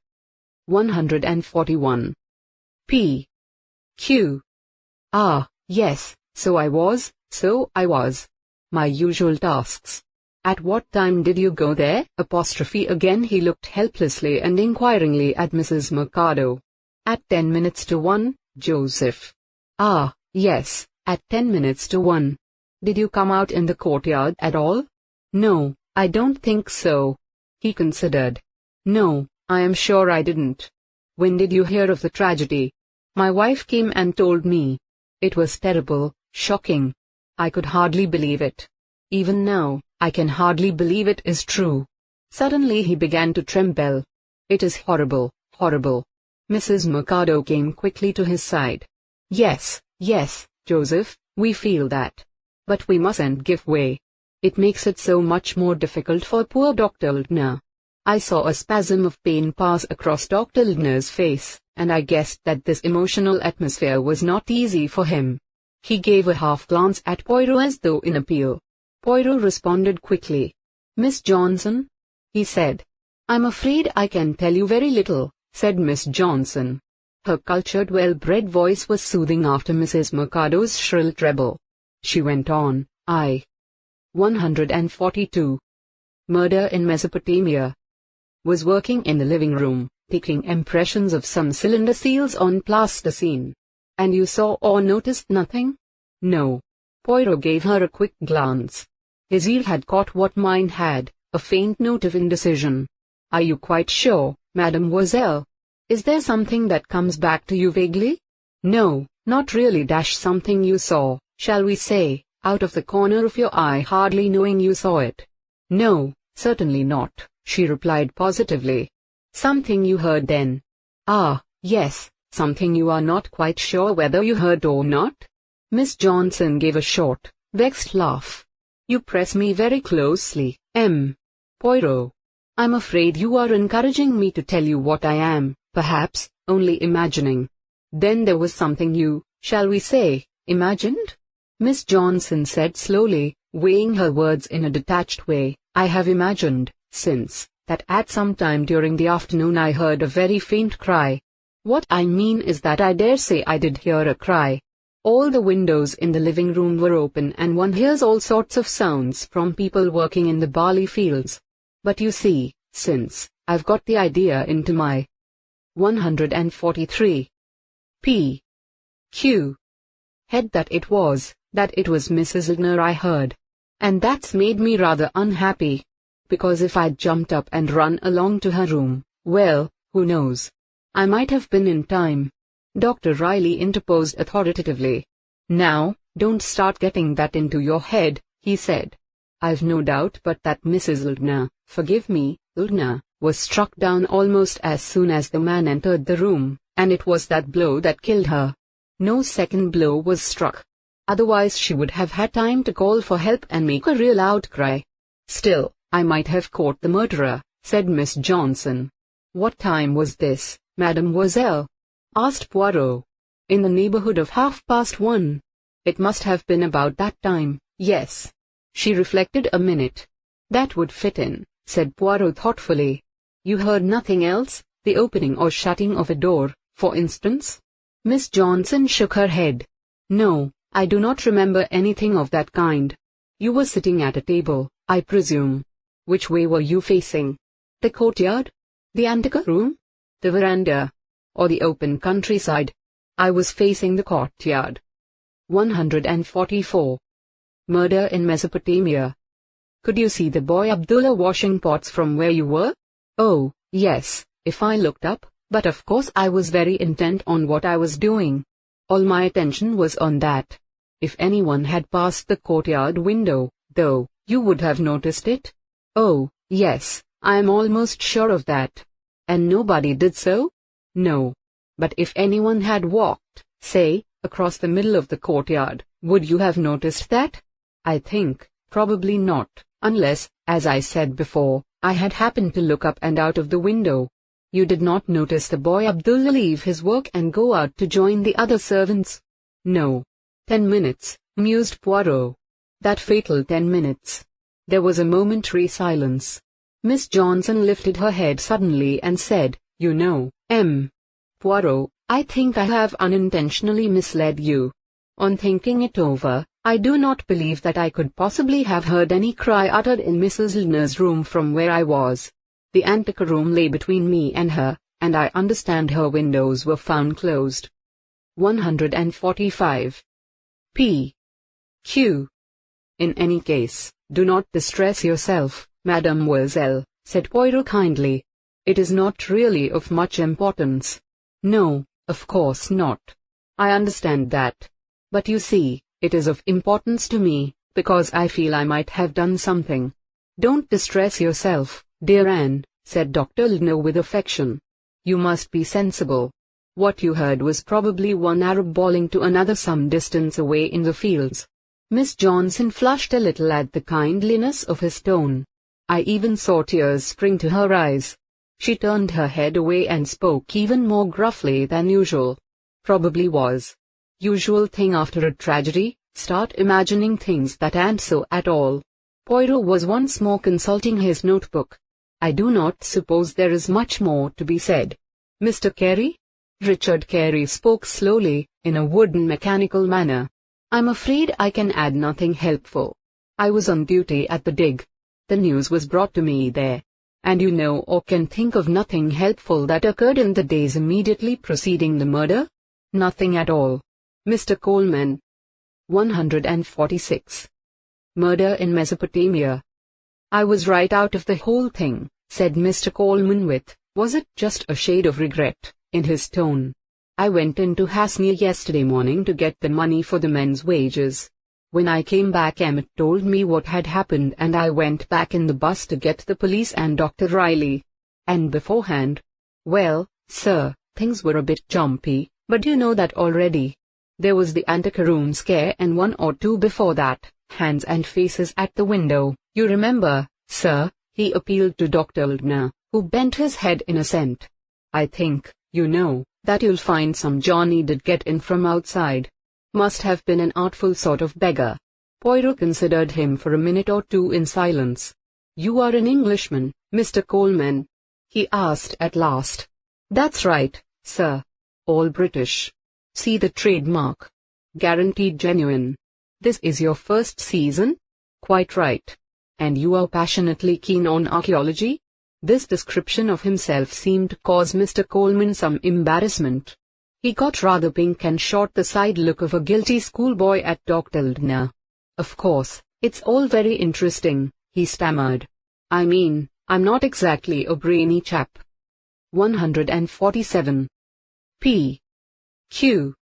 141. P. Q. "Ah, yes, so I was. My usual tasks." "At what time did you go there?" Again he looked helplessly and inquiringly at Mrs. Mercado. "At 10 minutes to 1, Joseph." "Ah, yes, at 10 minutes to 1. Did you come out in the courtyard at all?" "No, I don't think so." He considered. "No, I am sure I didn't." "When did you hear of the tragedy?" "My wife came and told me. It was terrible, shocking. I could hardly believe it. Even now, I can hardly believe it is true." Suddenly he began to tremble. "It is horrible, horrible." Mrs. Mercado came quickly to his side. Yes, Joseph, we feel that. But we mustn't give way. It makes it so much more difficult for poor Dr. Lardner." I saw a spasm of pain pass across Dr. Lardner's face, and I guessed that this emotional atmosphere was not easy for him. He gave a half glance at Poirot as though in appeal. Poirot responded quickly. "Miss Johnson?" he said. "I'm afraid I can tell you very little," said Miss Johnson. Her cultured, well-bred voice was soothing after Mrs. Mercado's shrill treble. She went on, 142. Murder in Mesopotamia. Was working in the living room, taking impressions of some cylinder seals on plasticine. "And you saw or noticed nothing?" "No." Poirot gave her a quick glance. His ear had caught what mine had, a faint note of indecision. Are you quite sure, mademoiselle? Is there something that comes back to you vaguely? No, not really. Something you saw, shall we say, out of the corner of your eye, hardly knowing you saw it. No, certainly not, she replied positively. Something you heard then? Ah, yes, something you are not quite sure whether you heard or not? Miss Johnson gave a short, vexed laugh. You press me very closely, M. Poirot. I'm afraid you are encouraging me to tell you what I am, perhaps, only imagining. Then there was something you, shall we say, imagined? Miss Johnson said slowly, weighing her words in a detached way. I have imagined, since, that at some time during the afternoon I heard a very faint cry. What I mean is that I dare say I did hear a cry. All the windows in the living room were open and one hears all sorts of sounds from people working in the barley fields. But you see, since, I've got the idea into my 143 P. Q. head that it was Mrs. Lindner I heard. And that's made me rather unhappy. Because if I'd jumped up and run along to her room, well, who knows? I might have been in time. Dr. Riley interposed authoritatively. Now, don't start getting that into your head, he said. I've no doubt but that Mrs. Lindner, forgive me, Lindner, was struck down almost as soon as the man entered the room, and it was that blow that killed her. No second blow was struck. Otherwise she would have had time to call for help and make a real outcry. Still, I might have caught the murderer, said Miss Johnson. What time was this, mademoiselle? Asked Poirot. In the neighborhood of 1:30. It must have been about that time, yes. She reflected a minute. That would fit in, said Poirot thoughtfully. You heard nothing else, the opening or shutting of a door, for instance? Miss Johnson shook her head. No, I do not remember anything of that kind. You were sitting at a table, I presume. Which way were you facing? The courtyard? The anteroom? The veranda? Or the open countryside? I was facing the courtyard. 144. Murder in Mesopotamia. Could you see the boy Abdullah washing pots from where you were? Oh, yes, if I looked up, but of course I was very intent on what I was doing. All my attention was on that. If anyone had passed the courtyard window, though, you would have noticed it? Oh, yes, I am almost sure of that. And nobody did so? No. But if anyone had walked, say, across the middle of the courtyard, would you have noticed that? I think, probably not, unless, as I said before, I had happened to look up and out of the window. You did not notice the boy Abdullah leave his work and go out to join the other servants? No. 10 minutes, mused Poirot. That fatal 10 minutes. There was a momentary silence. Miss Johnson lifted her head suddenly and said, You know, M. Poirot, I think I have unintentionally misled you. On thinking it over, I do not believe that I could possibly have heard any cry uttered in Mrs. Lindner's room from where I was. The anteroom lay between me and her, and I understand her windows were found closed. 145. P. Q. In any case, do not distress yourself, mademoiselle, said Poirot kindly. It is not really of much importance. No, of course not. I understand that. But you see, it is of importance to me, because I feel I might have done something. Don't distress yourself, dear Anne, said Dr. Lindner with affection. You must be sensible. What you heard was probably one Arab bawling to another some distance away in the fields. Miss Johnson flushed a little at the kindliness of his tone. I even saw tears spring to her eyes. She turned her head away and spoke even more gruffly than usual. Probably was. Usual thing after a tragedy, start imagining things that aren't so at all. Poirot was once more consulting his notebook. I do not suppose there is much more to be said. Mr. Carey? Richard Carey spoke slowly, in a wooden mechanical manner. I'm afraid I can add nothing helpful. I was on duty at the dig. The news was brought to me there. And you know or can think of nothing helpful that occurred in the days immediately preceding the murder? Nothing at all. Mr. Coleman. 146. Murder in Mesopotamia. I was right out of the whole thing, said Mr. Coleman with, was it just a shade of regret, in his tone. I went into Hackney yesterday morning to get the money for the men's wages. When I came back, Emmett told me what had happened, and I went back in the bus to get the police and Dr. Riley. And beforehand, well, sir, things were a bit jumpy, but you know that already. There was the anteroom scare, and one or two before that, hands and faces at the window, you remember, sir. He appealed to Dr. Ldner, who bent his head in assent. I think, you know, that you'll find some Johnny did get in from outside. Must have been an artful sort of beggar. Poirot considered him for a minute or two in silence. You are an Englishman, Mr. Coleman? He asked at last. That's right, sir. All British. See the trademark. Guaranteed genuine. This is your first season? Quite right. And you are passionately keen on archaeology? This description of himself seemed to cause Mr. Coleman some embarrassment. He got rather pink and shot the side look of a guilty schoolboy at Dr. Ldner. Of course, it's all very interesting, he stammered. I mean, I'm not exactly a brainy chap. 147. P. Q.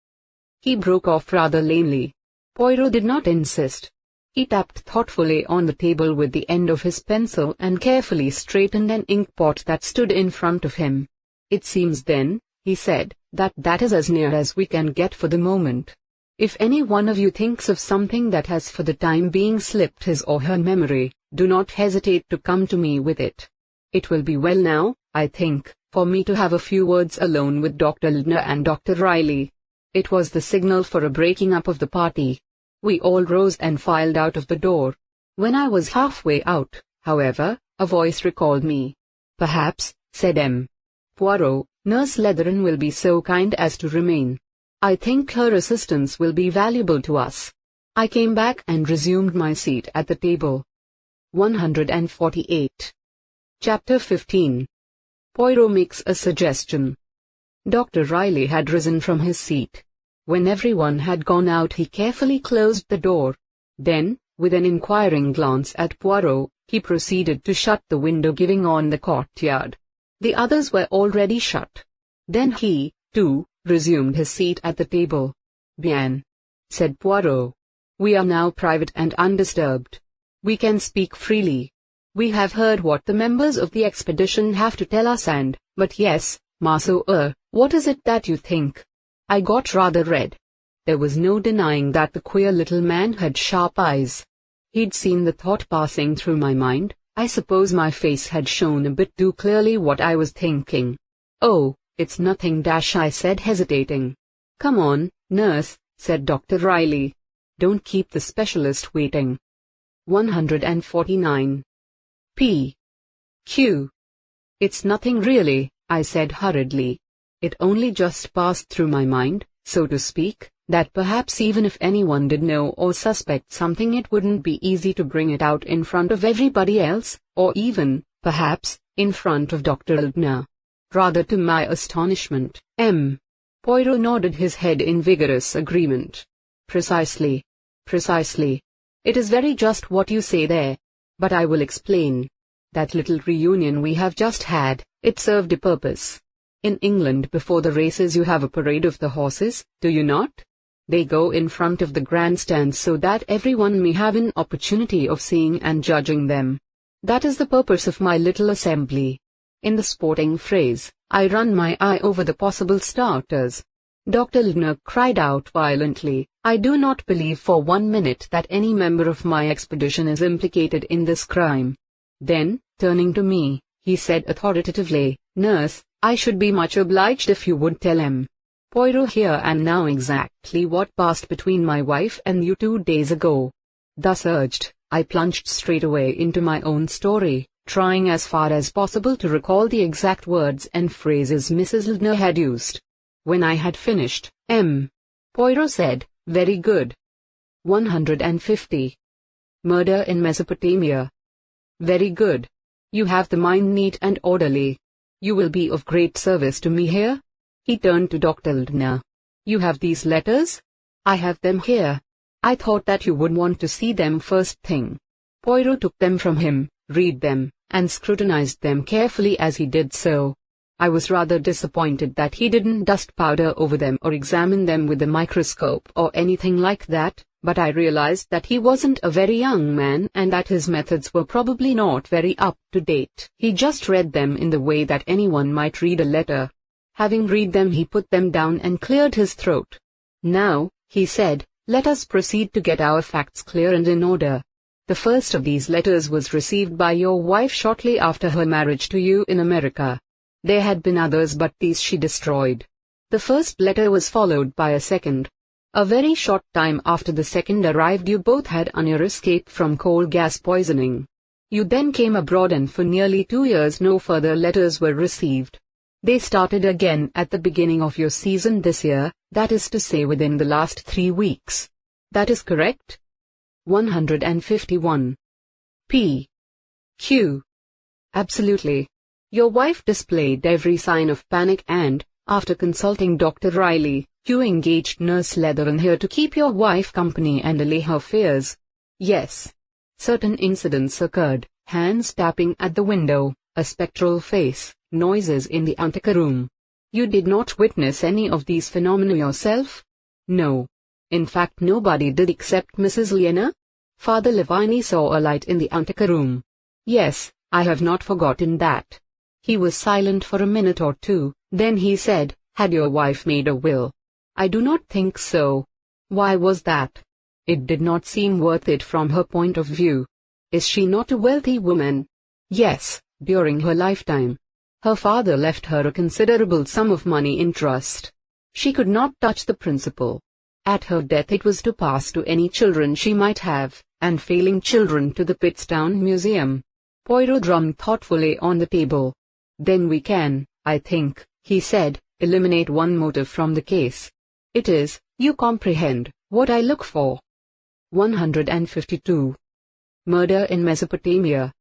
He broke off rather lamely. Poirot did not insist. He tapped thoughtfully on the table with the end of his pencil and carefully straightened an inkpot that stood in front of him. It seems then, he said, that is as near as we can get for the moment. If any one of you thinks of something that has for the time being slipped his or her memory, do not hesitate to come to me with it. It will be well now, I think, for me to have a few words alone with Dr. Ldner and Dr. Riley. It was the signal for a breaking up of the party. We all rose and filed out of the door. When I was halfway out, however, a voice recalled me. Perhaps, said M. Poirot, Nurse Leathern will be so kind as to remain. I think her assistance will be valuable to us. I came back and resumed my seat at the table. 148. Chapter 15. Poirot makes a suggestion. Dr. Riley had risen from his seat. When everyone had gone out, he carefully closed the door. Then, with an inquiring glance at Poirot, he proceeded to shut the window giving on the courtyard. The others were already shut. Then he, too, resumed his seat at the table. Bien, said Poirot. We are now private and undisturbed. We can speak freely. We have heard what the members of the expedition have to tell us but yes, Marceau, what is it that you think? I got rather red. There was no denying that the queer little man had sharp eyes. He'd seen the thought passing through my mind. I suppose my face had shown a bit too clearly what I was thinking. Oh, it's nothing, I said, hesitating. Come on, nurse, said Dr. Riley. Don't keep the specialist waiting. 149. P. Q. It's nothing really, I said hurriedly. It only just passed through my mind, so to speak, that perhaps even if anyone did know or suspect something, it wouldn't be easy to bring it out in front of everybody else, or even, perhaps, in front of Dr. Ldner. Rather to my astonishment, M. Poirot nodded his head in vigorous agreement. Precisely. Precisely. It is very just what you say there. But I will explain. That little reunion we have just had, it served a purpose. In England before the races you have a parade of the horses, do you not? They go in front of the grandstands so that everyone may have an opportunity of seeing and judging them. That is the purpose of my little assembly. In the sporting phrase, I run my eye over the possible starters. Dr. Ldner cried out violently, I do not believe for 1 minute that any member of my expedition is implicated in this crime. Then, turning to me, he said authoritatively, Nurse, I should be much obliged if you would tell him. Poirot here and now exactly what passed between my wife and you 2 days ago. Thus urged, I plunged straight away into my own story, trying as far as possible to recall the exact words and phrases Mrs. Ldner had used. When I had finished, M. Poirot said, Very good. 150. Murder in Mesopotamia. Very good. You have the mind neat and orderly. You will be of great service to me here. He turned to Dr. Ldner. You have these letters? I have them here. I thought that you would want to see them first thing. Poirot took them from him, read them, and scrutinized them carefully as he did so. I was rather disappointed that he didn't dust powder over them or examine them with a microscope or anything like that, but I realized that he wasn't a very young man and that his methods were probably not very up to date. He just read them in the way that anyone might read a letter. Having read them, he put them down and cleared his throat. "Now," he said, "let us proceed to get our facts clear and in order. The first of these letters was received by your wife shortly after her marriage to you in America. There had been others, but these she destroyed. The first letter was followed by a second. A very short time after the second arrived, you both had a near escape from coal gas poisoning. You then came abroad, and for nearly 2 years no further letters were received. They started again at the beginning of your season this year, that is to say within the last 3 weeks. That is correct?" 151. P. Q. Absolutely. Your wife displayed every sign of panic and, after consulting Dr. Riley, you engaged Nurse Leathern here to keep your wife company and allay her fears. Yes. Certain incidents occurred: hands tapping at the window, a spectral face, noises in the anteroom. You did not witness any of these phenomena yourself? No. In fact, nobody did except Mrs. Liena? Father Levine saw a light in the anteroom. Yes, I have not forgotten that. He was silent for a minute or two, then he said, "Had your wife made a will?" "I do not think so." "Why was that?" "It did not seem worth it from her point of view." "Is she not a wealthy woman?" "Yes, during her lifetime. Her father left her a considerable sum of money in trust. She could not touch the principal. At her death it was to pass to any children she might have, and failing children to the Pittstown Museum." Poirot drummed thoughtfully on the table. "Then we can, I think," he said, "eliminate one motive from the case. It is, you comprehend, what I look for." 152. Murder in Mesopotamia.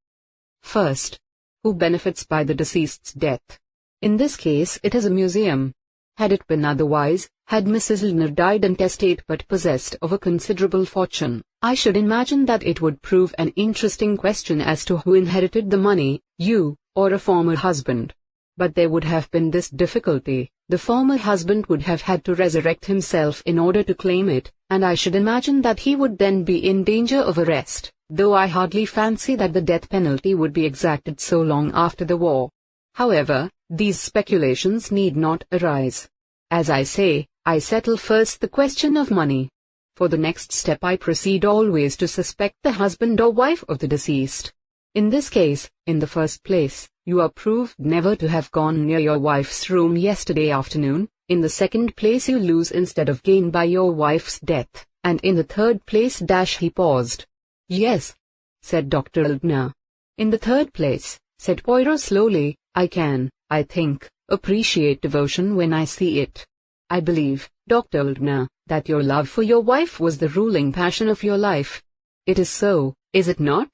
First, who benefits by the deceased's death? In this case it is a museum. Had it been otherwise, had Mrs. Liner died intestate but possessed of a considerable fortune, I should imagine that it would prove an interesting question as to who inherited the money, you, or a former husband. But there would have been this difficulty: the former husband would have had to resurrect himself in order to claim it, and I should imagine that he would then be in danger of arrest, though I hardly fancy that the death penalty would be exacted so long after the war. However, these speculations need not arise. As I say, I settle first the question of money. For the next step I proceed always to suspect the husband or wife of the deceased. In this case, in the first place, you are proved never to have gone near your wife's room yesterday afternoon. In the second place, you lose instead of gain by your wife's death, and in the third place he paused. "Yes," said Dr. Ildner. "In the third place," said Poirot slowly, "I can, I think, appreciate devotion when I see it. I believe, Dr. Ildner, that your love for your wife was the ruling passion of your life. It is so, is it not?"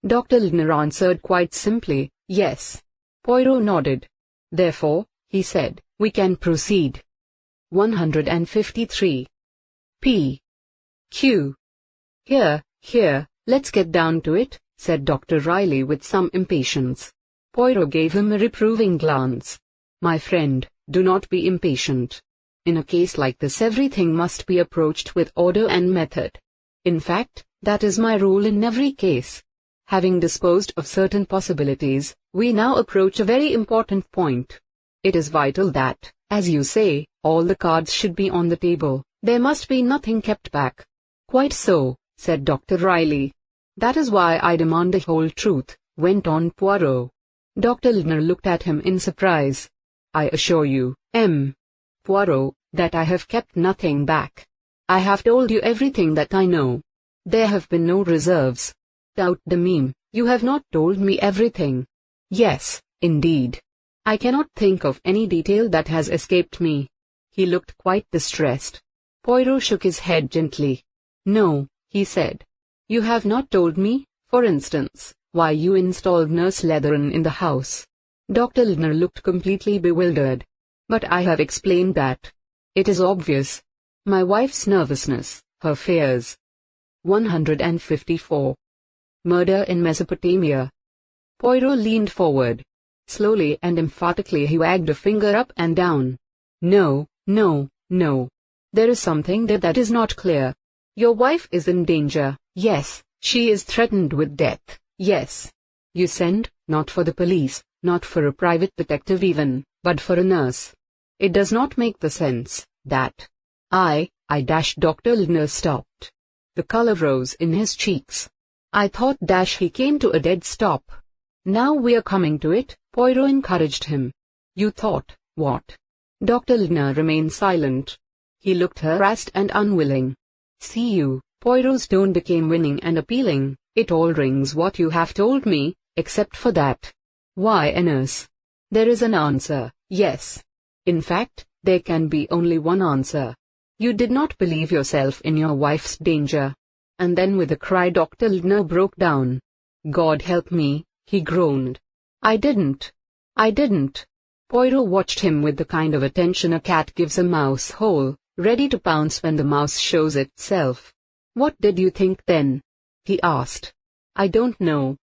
Dr. Ildner answered quite simply, "Yes." Poirot nodded. "Therefore," he said, "we can proceed." 153. P. Q. Here, let's get down to it," said Dr. Riley with some impatience. Poirot gave him a reproving glance. "My friend, do not be impatient. In a case like this everything must be approached with order and method. In fact, that is my rule in every case. Having disposed of certain possibilities, we now approach a very important point. It is vital that, as you say, all the cards should be on the table. There must be nothing kept back." "Quite so," said Dr. Riley. "That is why I demand the whole truth," went on Poirot. Dr. Ildner looked at him in surprise. "I assure you, M. Poirot, that I have kept nothing back. I have told you everything that I know. There have been no reserves." "Tout de même, you have not told me everything." "Yes, indeed. I cannot think of any detail that has escaped me." He looked quite distressed. Poirot shook his head gently. "No," he said. "You have not told me, for instance, why you installed Nurse Leathern in the house." Dr. Ildner looked completely bewildered. "But I have explained that. It is obvious. My wife's nervousness, her fears." 154. Murder in Mesopotamia. Poirot leaned forward. Slowly and emphatically he wagged a finger up and down. No, no, no. There is something there that is not clear. Your wife is in danger, yes. She is threatened with death, yes. You send, not for the police, not for a private detective even, but for a nurse. It does not make the sense, that. Dr. Lindner stopped. The color rose in his cheeks. I thought he came to a dead stop. Now we are coming to it, Poirot encouraged him. You thought, what? Dr. Lindner remained silent. He looked harassed and unwilling. See you, Poirot's tone became winning and appealing. It all rings what you have told me, except for that. Why a nurse? There is an answer, yes. In fact, there can be only one answer. You did not believe yourself in your wife's danger. And then with a cry Dr. Lindner broke down. God help me, he groaned. I didn't. Poirot watched him with the kind of attention a cat gives a mouse hole, ready to pounce when the mouse shows itself. What did you think then? He asked. I don't know.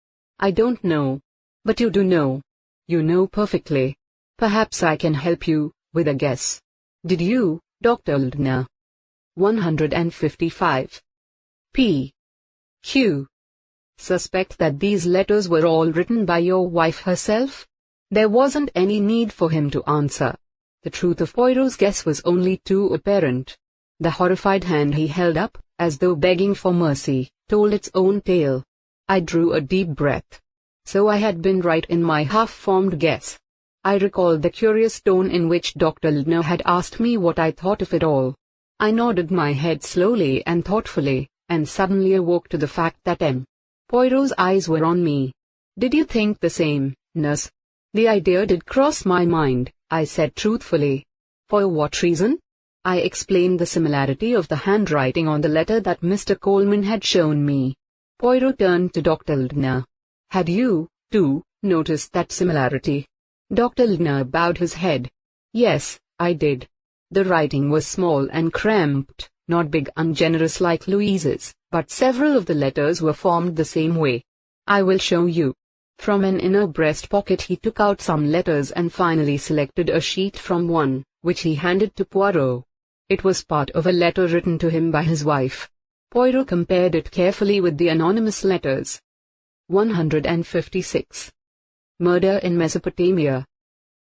But you do know. You know perfectly. Perhaps I can help you, with a guess. Did you, Dr. Lindner? 155. P. Q. Suspect that these letters were all written by your wife herself? There wasn't any need for him to answer. The truth of Poirot's guess was only too apparent. The horrified hand he held up, as though begging for mercy, told its own tale. I drew a deep breath. So I had been right in my half-formed guess. I recalled the curious tone in which Dr. Lindner had asked me what I thought of it all. I nodded my head slowly and thoughtfully, and suddenly awoke to the fact that Poirot's eyes were on me. Did you think the same, nurse? The idea did cross my mind, I said truthfully. For what reason? I explained the similarity of the handwriting on the letter that Mr. Coleman had shown me. Poirot turned to Dr. Lindner. Had you, too, noticed that similarity? Dr. Lindner bowed his head. Yes, I did. The writing was small and cramped, not big ungenerous like Louise's, but several of the letters were formed the same way. I will show you. From an inner breast pocket he took out some letters and finally selected a sheet from one, which he handed to Poirot. It was part of a letter written to him by his wife. Poirot compared it carefully with the anonymous letters. 156. Murder in Mesopotamia.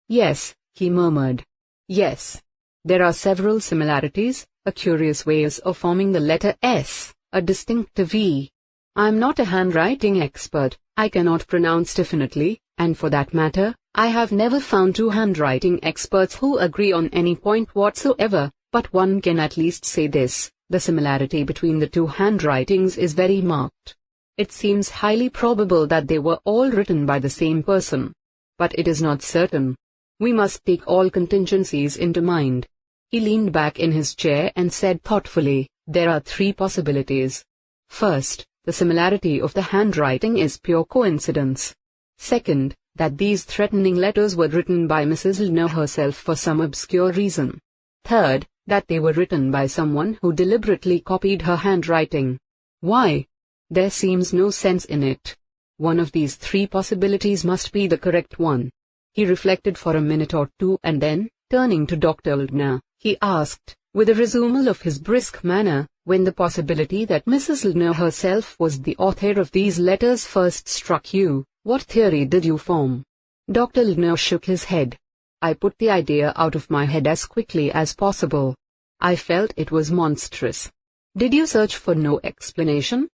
Yes, he murmured. Yes. There are several similarities, a curious ways of forming the letter S, a distinctive V. I am not a handwriting expert, I cannot pronounce definitely, and for that matter, I have never found two handwriting experts who agree on any point whatsoever, but one can at least say this, the similarity between the two handwritings is very marked. It seems highly probable that they were all written by the same person. But it is not certain. We must take all contingencies into mind. He leaned back in his chair and said thoughtfully, there are three possibilities. First, the similarity of the handwriting is pure coincidence. Second, that these threatening letters were written by Mrs. Lindner herself for some obscure reason. Third, that they were written by someone who deliberately copied her handwriting. Why? There seems no sense in it. One of these three possibilities must be the correct one. He reflected for a minute or two and then, turning to Dr. Lindner, he asked, with a resumal of his brisk manner, when the possibility that Mrs. Lindner herself was the author of these letters first struck you, what theory did you form? Dr. Lindner shook his head. I put the idea out of my head as quickly as possible. I felt it was monstrous. Did you search for no explanation?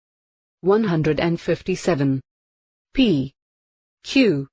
157. P. Q.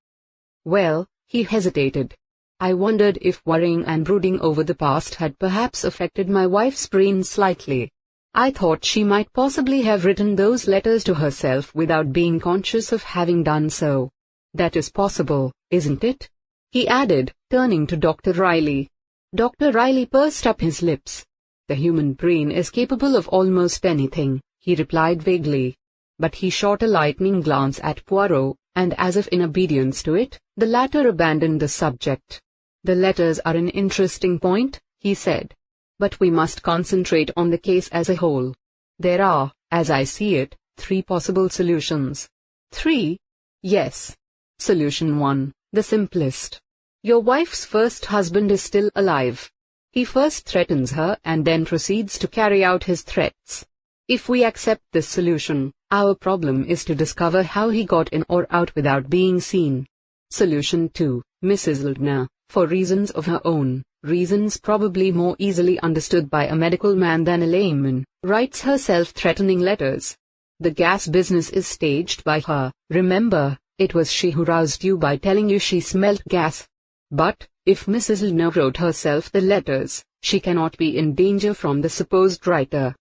Well, he hesitated. I wondered if worrying and brooding over the past had perhaps affected my wife's brain slightly. I thought she might possibly have written those letters to herself without being conscious of having done so. That is possible, isn't it? He added, turning to Dr. Riley. Dr. Riley pursed up his lips. The human brain is capable of almost anything, he replied vaguely. But he shot a lightning glance at Poirot, and as if in obedience to it, the latter abandoned the subject. The letters are an interesting point, he said. But we must concentrate on the case as a whole. There are, as I see it, three possible solutions. Three? Yes. Solution 1. The simplest. Your wife's first husband is still alive. He first threatens her and then proceeds to carry out his threats. If we accept this solution, our problem is to discover how he got in or out without being seen. Solution 2. Mrs. Ldner, for reasons of her own, reasons probably more easily understood by a medical man than a layman, writes her self-threatening letters. The gas business is staged by her. Remember, it was she who roused you by telling you she smelt gas. But, if Mrs. Ldner wrote herself the letters, she cannot be in danger from the supposed writer.